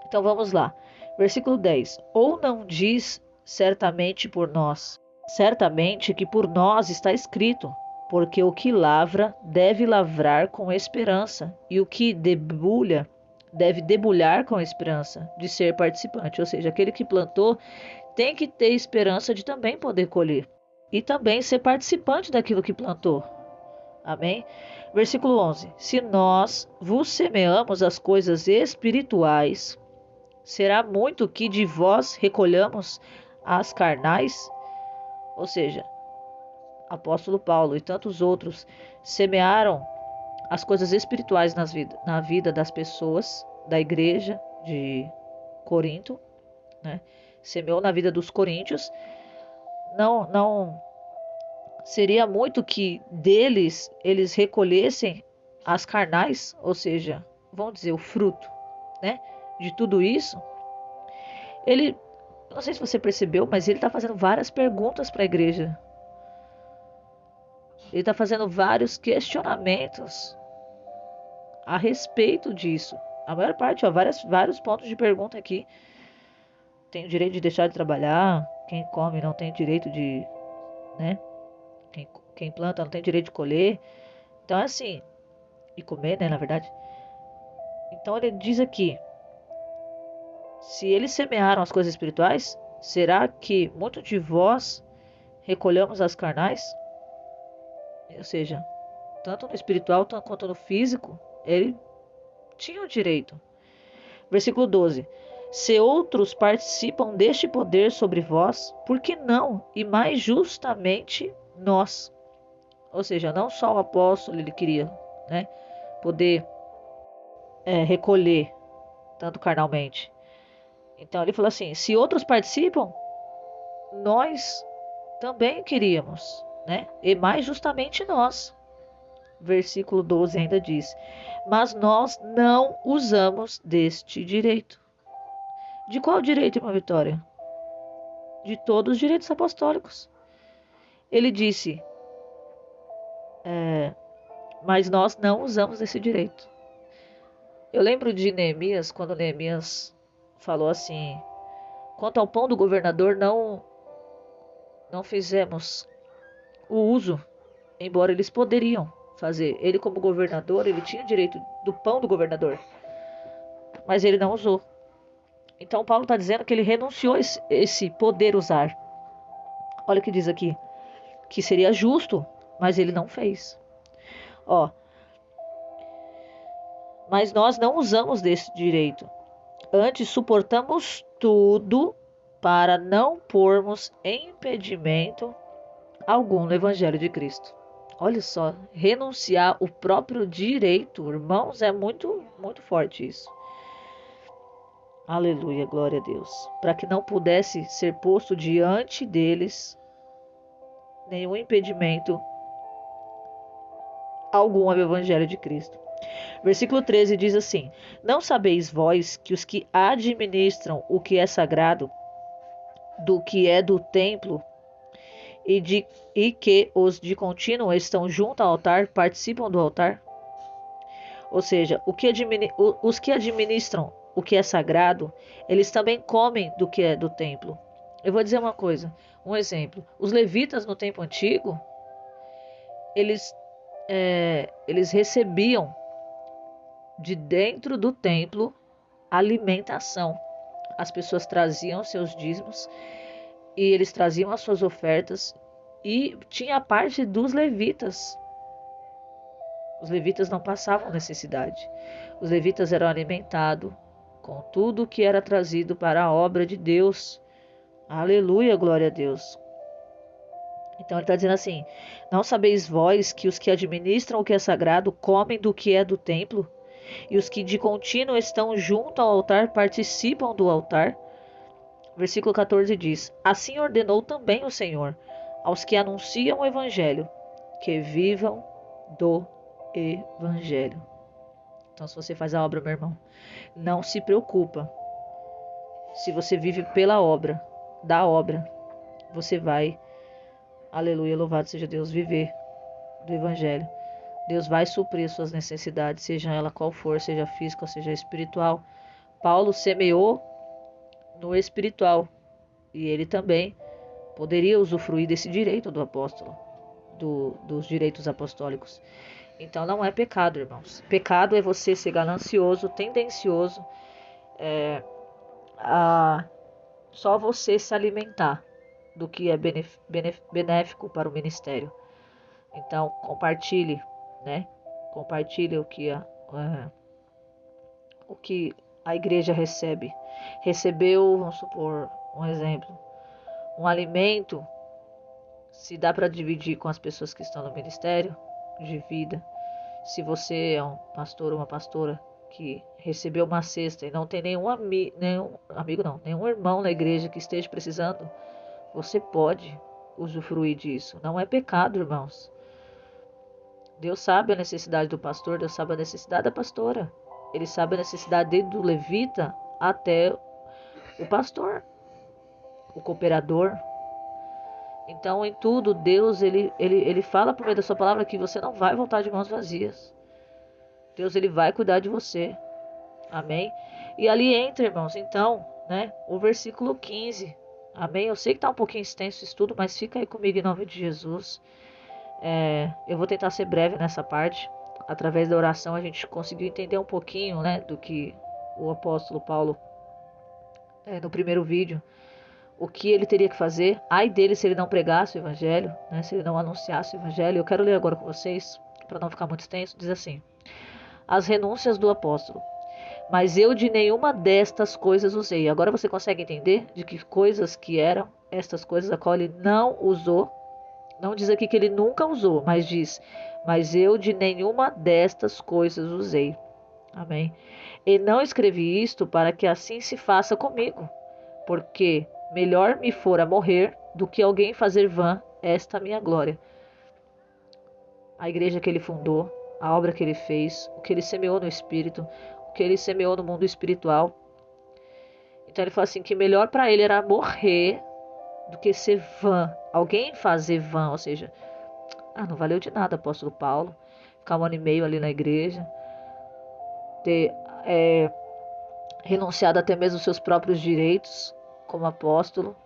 Então vamos lá, versículo 10. Ou não diz certamente que por nós está escrito, porque o que lavra deve lavrar com esperança, e o que debulha deve debulhar com esperança de ser participante. Ou seja, aquele que plantou tem que ter esperança de também poder colher e também ser participante daquilo que plantou. Amém? Versículo 11. Se nós vos semeamos as coisas espirituais, será muito que de vós recolhamos as carnais? Ou seja, apóstolo Paulo e tantos outros semearam as coisas espirituais na vida das pessoas da igreja de Corinto, né? Semeou na vida dos coríntios. Não seria muito que deles eles recolhessem as carnais, ou seja, vamos dizer, o fruto, né, de tudo isso. Ele, não sei se você percebeu, mas ele está fazendo várias perguntas para a igreja. Ele está fazendo vários questionamentos a respeito disso. A maior parte, ó, vários pontos de pergunta aqui. Tem o direito de deixar de trabalhar? Quem come não tem direito de, né? Quem planta não tem direito de colher. Então, assim, e comer, né, na verdade. Então, ele diz aqui, se eles semearam as coisas espirituais, será que muito de vós recolhemos as carnais? Ou seja, tanto no espiritual quanto no físico, ele tinha o direito. Versículo 12. Se outros participam deste poder sobre vós, por que não? E mais justamente nós. Ou seja, não só o apóstolo ele queria, né, poder recolher tanto carnalmente. Então ele falou assim: se outros participam, nós também queríamos, né? E mais justamente nós. Versículo 12 ainda diz: mas nós não usamos deste direito. De qual direito, irmã Vitória? De todos os direitos apostólicos. Ele disse: mas nós não usamos desse direito. Eu lembro de Neemias, quando Neemias falou assim: quanto ao pão do governador, não fizemos o uso, embora eles poderiam fazer. Ele, como governador, ele tinha direito do pão do governador, mas ele não usou. Então, Paulo está dizendo que ele renunciou esse poder usar. Olha o que diz aqui: que seria justo, mas ele não fez. Ó, mas nós não usamos desse direito. Antes, suportamos tudo para não pormos impedimento algum no Evangelho de Cristo. Olha só, renunciar o próprio direito, irmãos, é muito, muito forte isso. Aleluia, glória a Deus. Para que não pudesse ser posto diante deles nenhum impedimento algum ao Evangelho de Cristo. Versículo 13 diz assim: não sabeis vós que os que administram o que é sagrado, do que é do templo, e que os de contínuo estão junto ao altar, participam do altar? Ou seja, os que administram o que é sagrado, eles também comem do que é do templo. Eu vou dizer uma coisa, um exemplo. Os levitas no tempo antigo, eles recebiam de dentro do templo alimentação. As pessoas traziam seus dízimos e eles traziam as suas ofertas, e tinha a parte dos levitas. Os levitas não passavam necessidade. Os levitas eram alimentados com tudo que era trazido para a obra de Deus. Aleluia, glória a Deus. Então ele está dizendo assim: não sabeis vós que os que administram o que é sagrado comem do que é do templo? E os que de contínuo estão junto ao altar participam do altar? Versículo 14 diz: assim ordenou também o Senhor aos que anunciam o Evangelho, que vivam do Evangelho. Então, se você faz a obra, meu irmão, não se preocupa. Se você vive pela obra, da obra, você vai, aleluia, louvado seja Deus, viver do Evangelho. Deus vai suprir suas necessidades, seja ela qual for, seja física ou seja espiritual. Paulo semeou no espiritual e ele também poderia usufruir desse direito do apóstolo, dos direitos apostólicos. Então não é pecado, irmãos. Pecado é você ser ganancioso, tendencioso, a só você se alimentar do que é benéfico para o ministério. Então compartilhe, né? Compartilhe o que a igreja recebe. Recebeu, vamos supor, um exemplo, um alimento, se dá para dividir com as pessoas que estão no ministério, divida. Se você é um pastor ou uma pastora que recebeu uma cesta e não tem nenhum amigo não, nenhum irmão na igreja que esteja precisando, você pode usufruir disso. Não é pecado, irmãos. Deus sabe a necessidade do pastor, Deus sabe a necessidade da pastora. Ele sabe a necessidade desde do levita até o pastor, o cooperador. Então, em tudo, Deus, ele fala por meio da sua palavra que você não vai voltar de mãos vazias. Deus, ele vai cuidar de você. Amém? E ali entra, irmãos, então, né, o versículo 15. Amém? Eu sei que está um pouquinho extenso o estudo, mas fica aí comigo em nome de Jesus. Eu vou tentar ser breve nessa parte. Através da oração a gente conseguiu entender um pouquinho, né, do que o apóstolo Paulo, no primeiro vídeo, o que ele teria que fazer. Ai dele se ele não pregasse o evangelho, né, se ele não anunciasse o evangelho. Eu quero ler agora com vocês, para não ficar muito extenso. Diz assim: as renúncias do apóstolo. Mas eu de nenhuma destas coisas usei. Agora você consegue entender de que coisas que eram estas coisas a qual ele não usou? Não diz aqui que ele nunca usou, mas diz: mas eu de nenhuma destas coisas usei. Amém. E não escrevi isto para que assim se faça comigo, porque melhor me fora morrer do que alguém fazer vã esta minha glória. A igreja que ele fundou, a obra que ele fez, o que ele semeou no espírito, o que ele semeou no mundo espiritual. Então ele fala assim que melhor para ele era morrer do que ser vã. Alguém fazer vã, ou seja, não valeu de nada, apóstolo Paulo, ficar 1 ano e meio ali na igreja, ter renunciado até mesmo aos seus próprios direitos como apóstolo.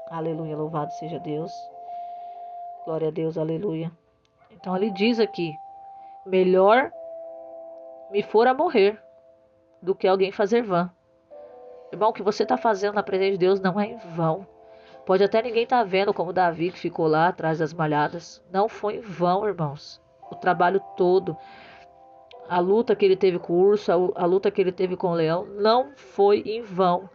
Aleluia, louvado seja Deus. Glória a Deus, aleluia. Então ele diz aqui: melhor me fora morrer do que alguém fazer vã. Irmão, o que você está fazendo na presença de Deus não é em vão. Pode até ninguém estar vendo, como Davi que ficou lá atrás das malhadas. Não foi em vão, irmãos. O trabalho todo, a luta que ele teve com o urso, a luta que ele teve com o leão, não foi em vão.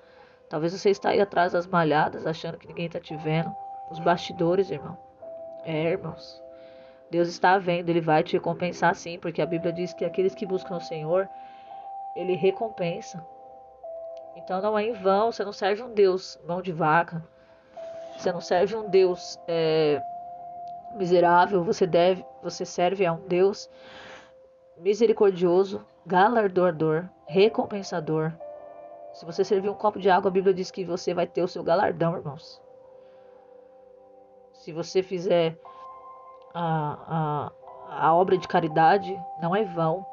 Talvez você está aí atrás das malhadas, achando que ninguém está te vendo. Os bastidores, irmão. Irmãos. Deus está vendo, Ele vai te recompensar sim, porque a Bíblia diz que aqueles que buscam o Senhor, Ele recompensa. Então não é em vão, você não serve um Deus mão de vaca. Você não serve um Deus miserável, você serve a um Deus misericordioso, galardoador, recompensador. Se você servir um copo de água, a Bíblia diz que você vai ter o seu galardão, irmãos. Se você fizer a obra de caridade, não é vão.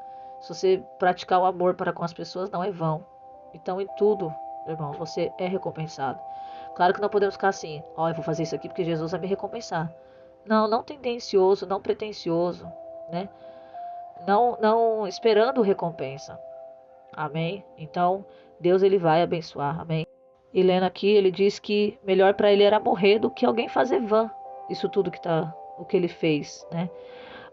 Se você praticar o amor para com as pessoas, não é vão. Então, em tudo, irmãos, você é recompensado. Claro que não podemos ficar assim: eu vou fazer isso aqui porque Jesus vai me recompensar. Não tendencioso, não pretensioso, né? Não esperando recompensa. Amém? Então, Deus, ele vai abençoar. Amém? E lendo aqui, ele diz que melhor para ele era morrer do que alguém fazer vã. Isso tudo o que ele fez, né?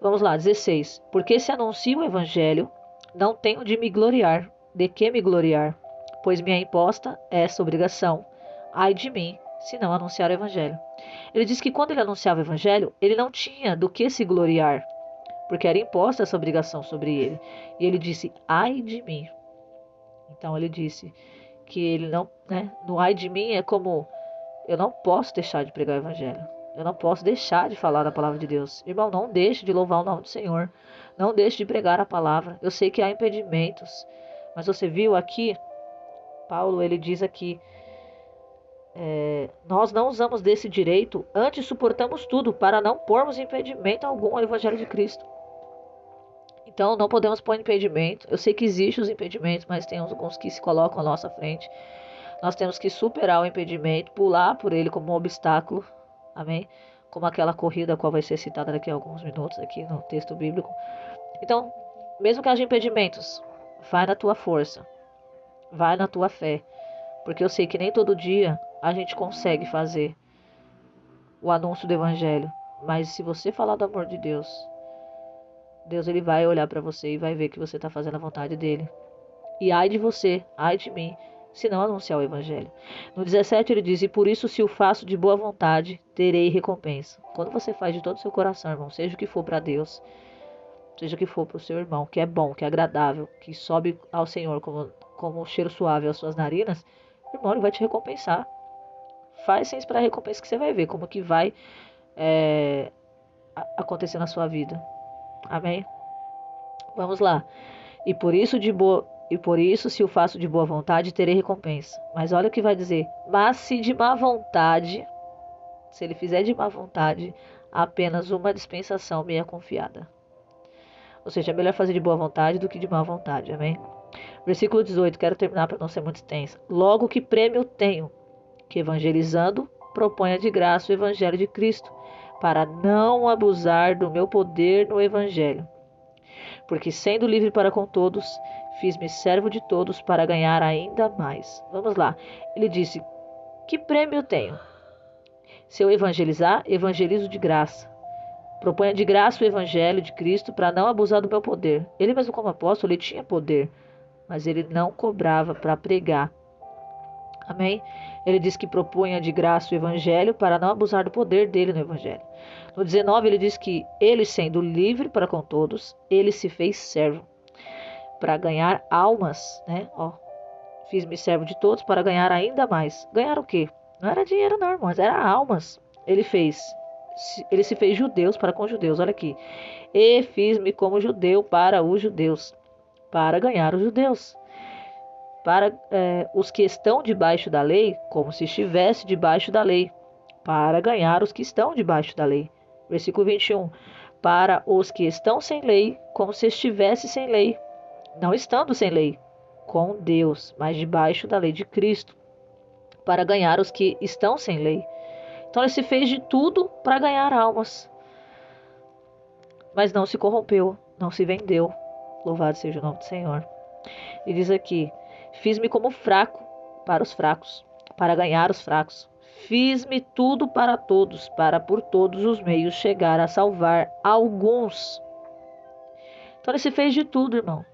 Vamos lá, 16. Porque se anuncio o evangelho, não tenho de me gloriar. De que me gloriar? Pois me é imposta essa obrigação. Ai de mim, se não anunciar o evangelho. Ele diz que quando ele anunciava o evangelho, ele não tinha do que se gloriar, porque era imposta essa obrigação sobre ele. E ele disse: ai de mim. Então ele disse que ele não, né? No ai de mim é como: eu não posso deixar de pregar o evangelho. Eu não posso deixar de falar da palavra de Deus. Irmão, não deixe de louvar o nome do Senhor. Não deixe de pregar a palavra. Eu sei que há impedimentos, mas você viu aqui, Paulo, ele diz aqui: nós não usamos desse direito, antes suportamos tudo para não pormos impedimento algum ao evangelho de Cristo. Então não podemos pôr impedimento. Eu sei que existem os impedimentos, mas tem alguns que se colocam à nossa frente. Nós temos que superar o impedimento, pular por ele como um obstáculo. Amém? Como aquela corrida, a qual vai ser citada daqui a alguns minutos aqui no texto bíblico. Então, mesmo que haja impedimentos, vai na tua força, vai na tua fé, porque eu sei que nem todo dia a gente consegue fazer o anúncio do evangelho, mas se você falar do amor de Deus, Deus, ele vai olhar para você e vai ver que você está fazendo a vontade dele. E ai de você, ai de mim, se não anunciar o evangelho. No 17 ele diz: e por isso, se o faço de boa vontade, terei recompensa. Quando você faz de todo o seu coração, irmão, seja o que for para Deus, seja o que for para o seu irmão, que é bom, que é agradável, que sobe ao Senhor como um cheiro suave às suas narinas, irmão, ele vai te recompensar. Faz sem esperar a recompensa, que você vai ver como que vai acontecer na sua vida. Amém? Vamos lá. E por isso, se o faço de boa vontade, terei recompensa. Mas olha o que vai dizer: mas se de má vontade, Se ele fizer de má vontade, apenas uma dispensação me é confiada. Ou seja, é melhor fazer de boa vontade do que de má vontade, amém? Versículo 18, quero terminar para não ser muito extenso. Logo, que prêmio tenho? Que evangelizando, proponha de graça o evangelho de Cristo, para não abusar do meu poder no evangelho. Porque sendo livre para com todos, fiz-me servo de todos para ganhar ainda mais. Vamos lá. Ele disse, que prêmio eu tenho? Se eu evangelizar, evangelizo de graça. Proponha de graça o evangelho de Cristo para não abusar do meu poder. Ele mesmo como apóstolo, ele tinha poder, mas ele não cobrava para pregar. Amém? Ele diz que propunha de graça o evangelho para não abusar do poder dele no evangelho. No 19 ele diz que ele sendo livre para com todos, ele se fez servo para ganhar almas, né? Fiz-me servo de todos para ganhar ainda mais. Ganhar o quê? Não era dinheiro não, irmãos, era almas. Ele se fez judeus para com judeus, olha aqui. E fiz-me como judeu para os judeus, para ganhar os judeus. Para os que estão debaixo da lei, como se estivesse debaixo da lei, para ganhar os que estão debaixo da lei. Versículo 21. Para os que estão sem lei, como se estivesse sem lei, não estando sem lei, com Deus, mas debaixo da lei de Cristo, para ganhar os que estão sem lei. Então ele se fez de tudo para ganhar almas, mas não se corrompeu, não se vendeu. Louvado seja o nome do Senhor. E diz aqui, fiz-me como fraco para os fracos, para ganhar os fracos. Fiz-me tudo para todos, para por todos os meios chegar a salvar alguns. Então ele se fez de tudo, irmão.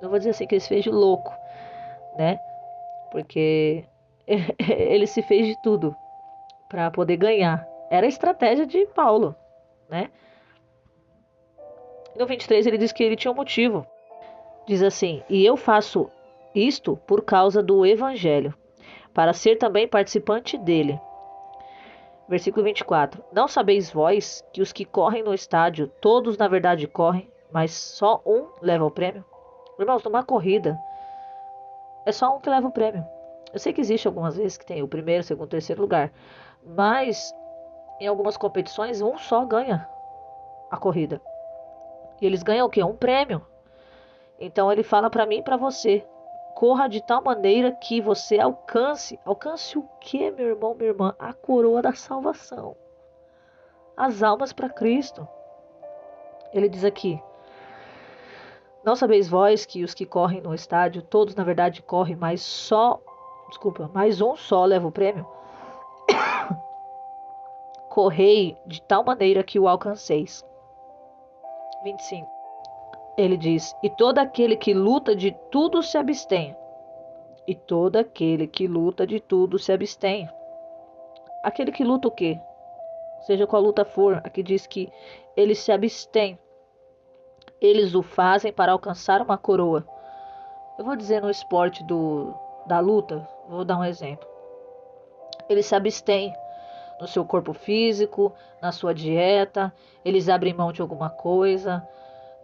Não vou dizer assim que ele se fez de louco, né? Porque ele se fez de tudo para poder ganhar. Era a estratégia de Paulo, né? No 23 ele diz que ele tinha um motivo. Diz assim, e eu faço isto por causa do evangelho, para ser também participante dele. Versículo 24. Não sabeis vós que os que correm no estádio, todos na verdade correm, mas só um leva o prêmio? Irmãos, numa corrida, é só um que leva o prêmio. Eu sei que existe algumas vezes que tem o primeiro, segundo, terceiro lugar, mas em algumas competições um só ganha a corrida. E eles ganham o quê? Um prêmio. Então ele fala para mim e para você, corra de tal maneira que você alcance. Alcance o quê, meu irmão, minha irmã? A coroa da salvação. As almas para Cristo. Ele diz aqui, não sabeis vós que os que correm no estádio, todos na verdade correm, mas um só leva o prêmio? Correi de tal maneira que o alcanceis. 25. Ele diz, e todo aquele que luta de tudo se abstém. E todo aquele que luta de tudo se abstém. Aquele que luta o quê? Seja qual luta for, aqui diz que eles se abstêm. Eles o fazem para alcançar uma coroa. Eu vou dizer no esporte da luta, vou dar um exemplo. Eles se abstêm no seu corpo físico, na sua dieta, eles abrem mão de alguma coisa.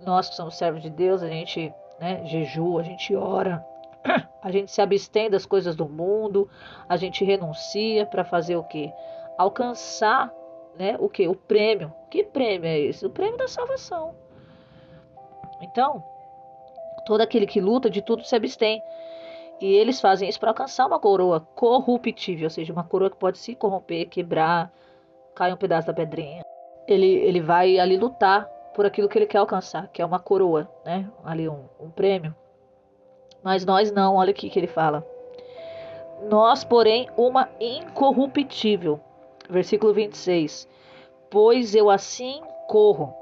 Nós que somos servos de Deus, a gente jejua, a gente ora, a gente se abstém das coisas do mundo, a gente renuncia para fazer o quê? Alcançar, o quê? O prêmio. Que prêmio é esse? O prêmio da salvação. Então, todo aquele que luta de tudo se abstém. E eles fazem isso para alcançar uma coroa corruptível, ou seja, uma coroa que pode se corromper, quebrar, cair um pedaço da pedrinha. Ele vai ali lutar por aquilo que ele quer alcançar, que é uma coroa, né? Ali um prêmio. Mas nós não, olha aqui que ele fala. Nós, porém, uma incorruptível. Versículo 26. Pois eu assim corro,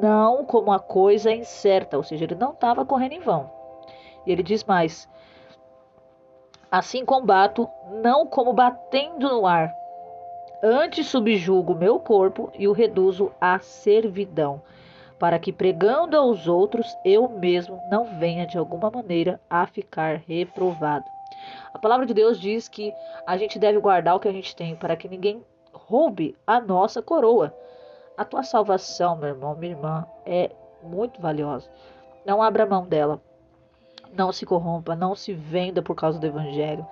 não como a coisa incerta, ou seja, ele não estava correndo em vão. E ele diz mais, assim combato, não como batendo no ar, antes subjugo meu corpo e o reduzo à servidão, para que pregando aos outros, eu mesmo não venha de alguma maneira a ficar reprovado. A palavra de Deus diz que a gente deve guardar o que a gente tem, para que ninguém roube a nossa coroa. A tua salvação, meu irmão, minha irmã, é muito valiosa. Não abra mão dela. Não se corrompa, não se venda por causa do evangelho.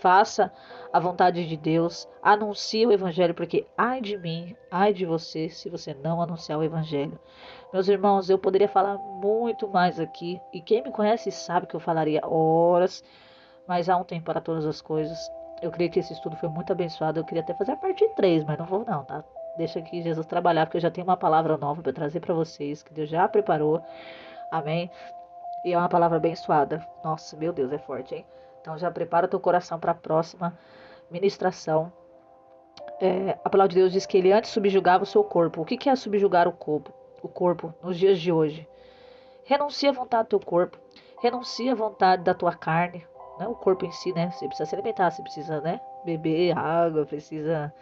faça a vontade de Deus, anuncie o evangelho, porque ai de mim, ai de você, se você não anunciar o evangelho. Meus irmãos, eu poderia falar muito mais aqui, e quem me conhece sabe que eu falaria horas, mas há um tempo para todas as coisas. Eu creio que esse estudo foi muito abençoado. Eu queria até fazer a parte 3, mas não vou não, tá? Deixa aqui Jesus trabalhar, porque eu já tenho uma palavra nova para trazer para vocês, que Deus já preparou. Amém? E é uma palavra abençoada. Nossa, meu Deus, é forte, hein? Então já prepara teu coração para a próxima ministração. A palavra de Deus diz que ele antes subjugava o seu corpo. O que é subjugar o corpo? O corpo nos dias de hoje. Renuncia à vontade do teu corpo. Renuncia à vontade da tua carne. Né? O corpo em si, né? Você precisa se alimentar, você precisa, né? Beber água, precisa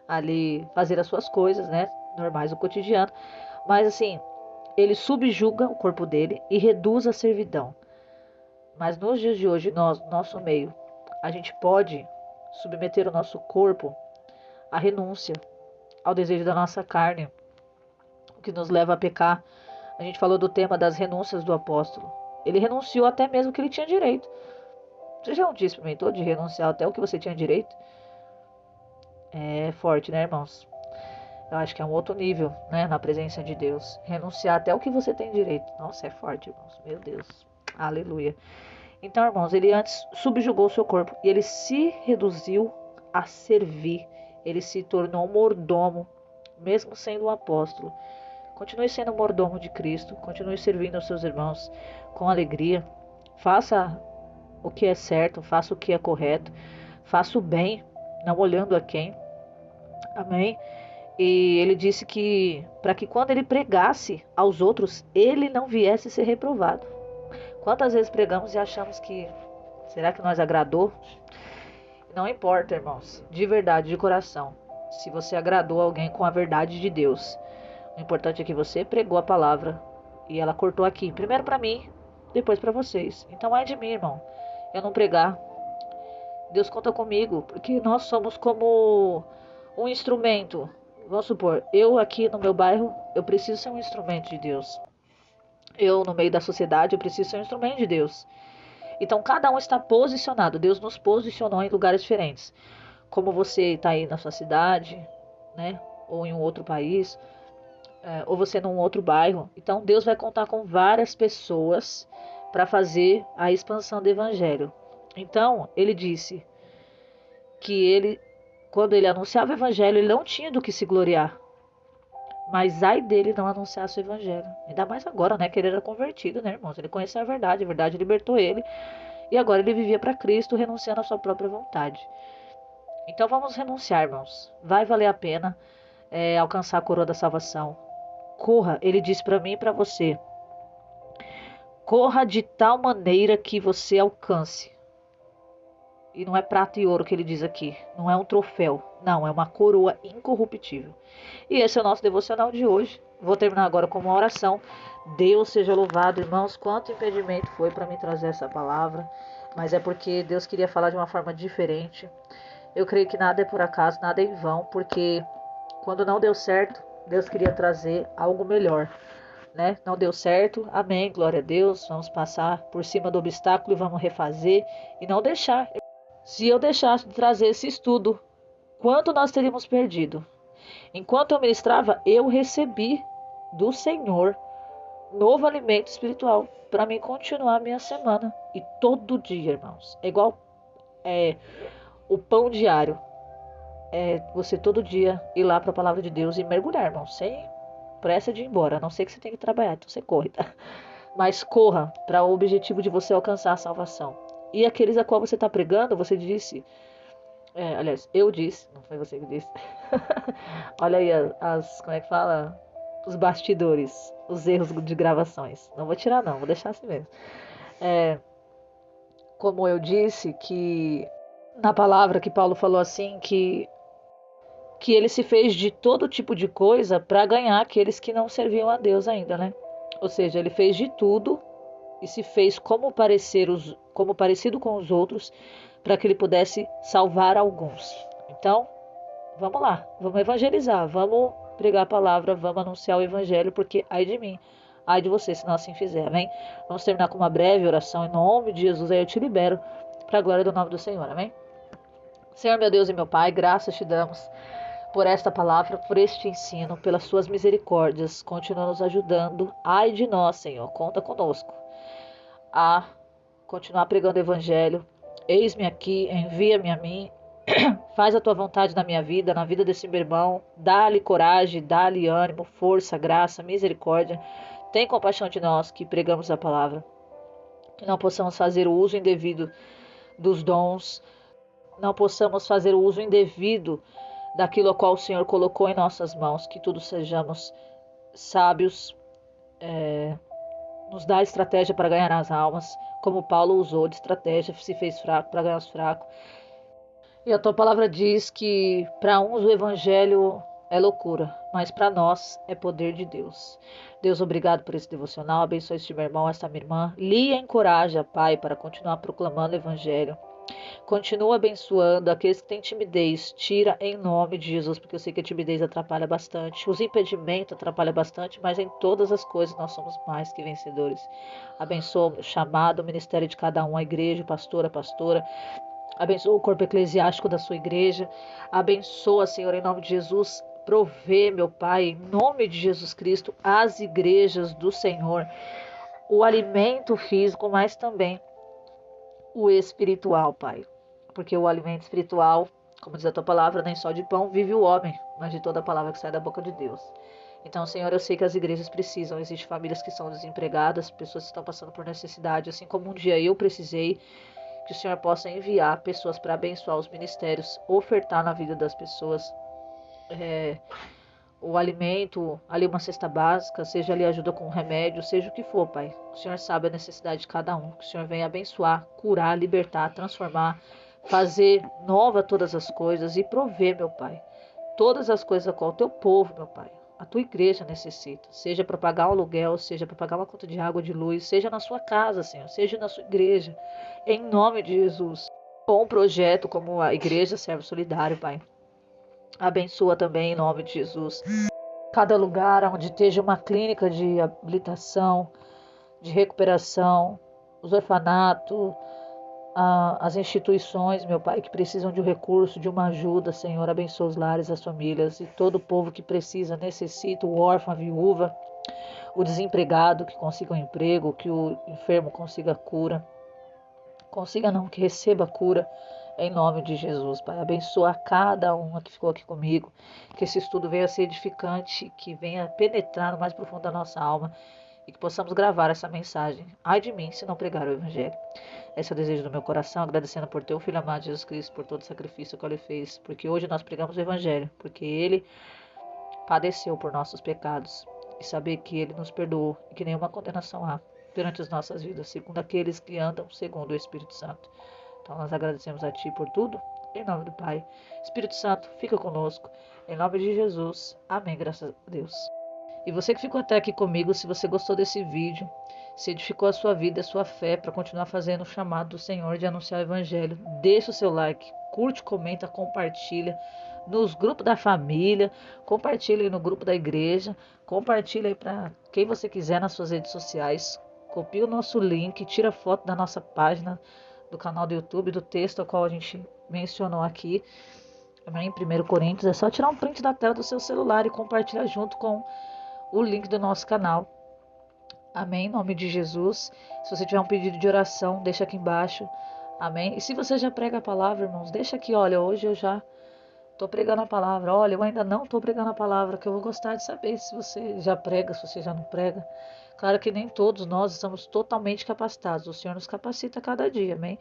ali fazer as suas coisas, né? Normais do cotidiano. Mas assim, ele subjuga o corpo dele e reduz a servidão. Mas nos dias de hoje, nós, nosso meio, a gente pode submeter o nosso corpo à renúncia, ao desejo da nossa carne, o que nos leva a pecar. A gente falou do tema das renúncias do apóstolo. Ele renunciou até mesmo o que ele tinha direito. Você já um dia experimentou de renunciar até o que você tinha direito? É forte, né, irmãos? Eu acho que é um outro nível, né, na presença de Deus. Renunciar até o que você tem direito. Nossa, é forte, irmãos. Meu Deus. Aleluia. Então, irmãos, ele antes subjugou o seu corpo e ele se reduziu a servir. Ele se tornou mordomo, mesmo sendo um apóstolo. Continue sendo mordomo de Cristo. Continue servindo os seus irmãos com alegria. Faça o que é certo, faça o que é correto. Faça o bem, não olhando a quem. Amém? E ele disse que para que quando ele pregasse aos outros, ele não viesse ser reprovado. Quantas vezes pregamos e achamos que será que nós agradou? Não importa, irmãos, de verdade, de coração. Se você agradou alguém com a verdade de Deus, o importante é que você pregou a palavra e ela cortou aqui, primeiro para mim, depois para vocês. Então ai de mim, irmão, eu não pregar. Deus conta comigo, porque nós somos como um instrumento. Vamos supor, eu aqui no meu bairro, eu preciso ser um instrumento de Deus. Eu no meio da sociedade, eu preciso ser um instrumento de Deus. Então cada um está posicionado. Deus nos posicionou em lugares diferentes. Como você está aí na sua cidade, né? Ou em um outro país, ou você num outro bairro. Então Deus vai contar com várias pessoas para fazer a expansão do evangelho. Então ele disse que ele, quando ele anunciava o evangelho, ele não tinha do que se gloriar. Mas ai dele não anunciasse o evangelho. Ainda mais agora, né? Que ele era convertido, né, irmãos? Ele conheceu a verdade libertou ele. E agora ele vivia para Cristo, renunciando à sua própria vontade. Então vamos renunciar, irmãos. Vai valer a pena alcançar a coroa da salvação. Corra, ele disse para mim e para você. Corra de tal maneira que você alcance. E não é prata e ouro que ele diz aqui. Não é um troféu. Não, é uma coroa incorruptível. E esse é o nosso devocional de hoje. Vou terminar agora com uma oração. Deus seja louvado, irmãos. Quanto impedimento foi para mim trazer essa palavra. Mas é porque Deus queria falar de uma forma diferente. Eu creio que nada é por acaso, nada é em vão. Porque quando não deu certo, Deus queria trazer algo melhor. Né? Não deu certo, amém, glória a Deus. Vamos passar por cima do obstáculo e vamos refazer. E não deixar. Se eu deixasse de trazer esse estudo, quanto nós teríamos perdido? Enquanto eu ministrava, eu recebi do Senhor novo alimento espiritual para mim continuar a minha semana. E todo dia, irmãos, é igual o pão diário. É você todo dia ir lá para a palavra de Deus e mergulhar, irmãos, sem pressa de ir embora. A não ser que você tenha que trabalhar, então você corre, tá? Mas corra para o objetivo de você alcançar a salvação. E aqueles a qual você está pregando, você disse... aliás, eu disse, não foi você que disse. Olha aí como é que fala? Os bastidores, os erros de gravações. Não vou tirar não, vou deixar assim mesmo. Como eu disse, que na palavra que Paulo falou assim, que ele se fez de todo tipo de coisa para ganhar aqueles que não serviam a Deus ainda, né? Ou seja, ele fez de tudo e se fez como parecido com os outros, para que ele pudesse salvar alguns. Então, vamos lá, vamos evangelizar, vamos pregar a palavra, vamos anunciar o evangelho, porque ai de mim, ai de você, se não assim fizer, amém? Vamos terminar com uma breve oração em nome de Jesus, aí eu te libero, para a glória do nome do Senhor, amém? Senhor, meu Deus e meu Pai, graças te damos por esta palavra, por este ensino, pelas suas misericórdias. Continua nos ajudando. Ai de nós, Senhor, conta conosco a continuar pregando o evangelho. Eis-me aqui, envia-me a mim. Faz a tua vontade na minha vida, na vida desse meu irmão. Dá-lhe coragem, dá-lhe ânimo, força, graça, misericórdia. Tem compaixão de nós que pregamos a palavra. Que não possamos fazer o uso indevido dos dons. Não possamos fazer o uso indevido daquilo a qual o Senhor colocou em nossas mãos. Que todos sejamos sábios. Nos dá estratégia para ganhar as almas. Como Paulo usou de estratégia, se fez fraco para ganhar os fracos. E a tua palavra diz que para uns o evangelho é loucura, mas para nós é poder de Deus. Deus, obrigado por esse devocional. Abençoe este meu irmão, esta minha irmã. Lia e encoraja, Pai, para continuar proclamando o evangelho. Continua abençoando aqueles que têm timidez. Tira em nome de Jesus, porque eu sei que a timidez atrapalha bastante. Os impedimentos atrapalham bastante, mas em todas as coisas nós somos mais que vencedores. Abençoa o chamado, o ministério de cada um, a igreja, o pastor, a pastora. Abençoa o corpo eclesiástico da sua igreja. Abençoa, Senhor, em nome de Jesus. Provê, meu Pai, em nome de Jesus Cristo, as igrejas do Senhor. O alimento físico, mas também o espiritual, Pai. Porque o alimento espiritual, como diz a tua palavra, nem só de pão vive o homem, mas de toda a palavra que sai da boca de Deus. Então, Senhor, eu sei que as igrejas precisam. Existem famílias que são desempregadas, pessoas que estão passando por necessidade, assim como um dia eu precisei. Que o Senhor possa enviar pessoas para abençoar os ministérios, ofertar na vida das pessoas o alimento, ali uma cesta básica, seja ali ajuda com remédio, seja o que for, Pai. O Senhor sabe a necessidade de cada um. Que o Senhor venha abençoar, curar, libertar, transformar, fazer nova todas as coisas e prover, meu Pai, todas as coisas a qual o teu povo, meu Pai, a tua igreja necessita, seja para pagar um aluguel, seja para pagar uma conta de água, de luz, seja na sua casa, Senhor, seja na sua igreja, em nome de Jesus. Com um projeto como a Igreja Servo Solidário, Pai, abençoa também em nome de Jesus. Cada lugar onde esteja uma clínica de habilitação, de recuperação, os orfanatos, as instituições, meu Pai, que precisam de um recurso, de uma ajuda, Senhor, abençoa os lares, as famílias e todo o povo que precisa, necessita, o órfão, a viúva, o desempregado que consiga um emprego, que o enfermo consiga cura, que receba cura, em nome de Jesus, Pai. Abençoa cada uma que ficou aqui comigo, que esse estudo venha a ser edificante, que venha penetrar no mais profundo da nossa alma e que possamos gravar essa mensagem. Ai de mim se não pregar o Evangelho. Esse é o desejo do meu coração, agradecendo por teu Filho amado Jesus Cristo, por todo o sacrifício que ele fez, porque hoje nós pregamos o Evangelho, porque ele padeceu por nossos pecados e saber que ele nos perdoou e que nenhuma condenação há perante as nossas vidas, segundo aqueles que andam segundo o Espírito Santo. Então nós agradecemos a Ti por tudo, em nome do Pai. Espírito Santo, fica conosco, em nome de Jesus. Amém, graças a Deus. E você que ficou até aqui comigo, se você gostou desse vídeo, se edificou a sua vida, a sua fé para continuar fazendo o chamado do Senhor de anunciar o Evangelho, deixa o seu like, curte, comenta, compartilha nos grupos da família, compartilha aí no grupo da igreja, compartilha aí para quem você quiser nas suas redes sociais, copia o nosso link, tira foto da nossa página, do canal do YouTube, do texto ao qual a gente mencionou aqui, em 1 Coríntios, é só tirar um print da tela do seu celular e compartilhar junto com o link do nosso canal. Amém, em nome de Jesus. Se você tiver um pedido de oração, deixa aqui embaixo. Amém. E se você já prega a palavra, irmãos, deixa aqui, olha, hoje eu já estou pregando a palavra. Olha, eu ainda não estou pregando a palavra, que eu vou gostar de saber se você já prega, se você já não prega. Claro que nem todos nós estamos totalmente capacitados. O Senhor nos capacita cada dia, amém?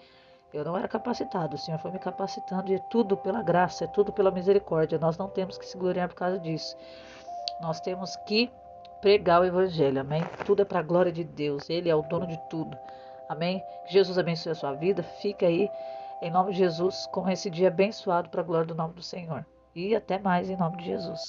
Eu não era capacitado, o Senhor foi me capacitando e é tudo pela graça, é tudo pela misericórdia. Nós não temos que se gloriar por causa disso. Nós temos que pregar o Evangelho, amém? Tudo é para a glória de Deus, Ele é o dono de tudo, amém? Que Jesus abençoe a sua vida, fica aí, em nome de Jesus, com esse dia abençoado para a glória do nome do Senhor. E até mais, em nome de Jesus.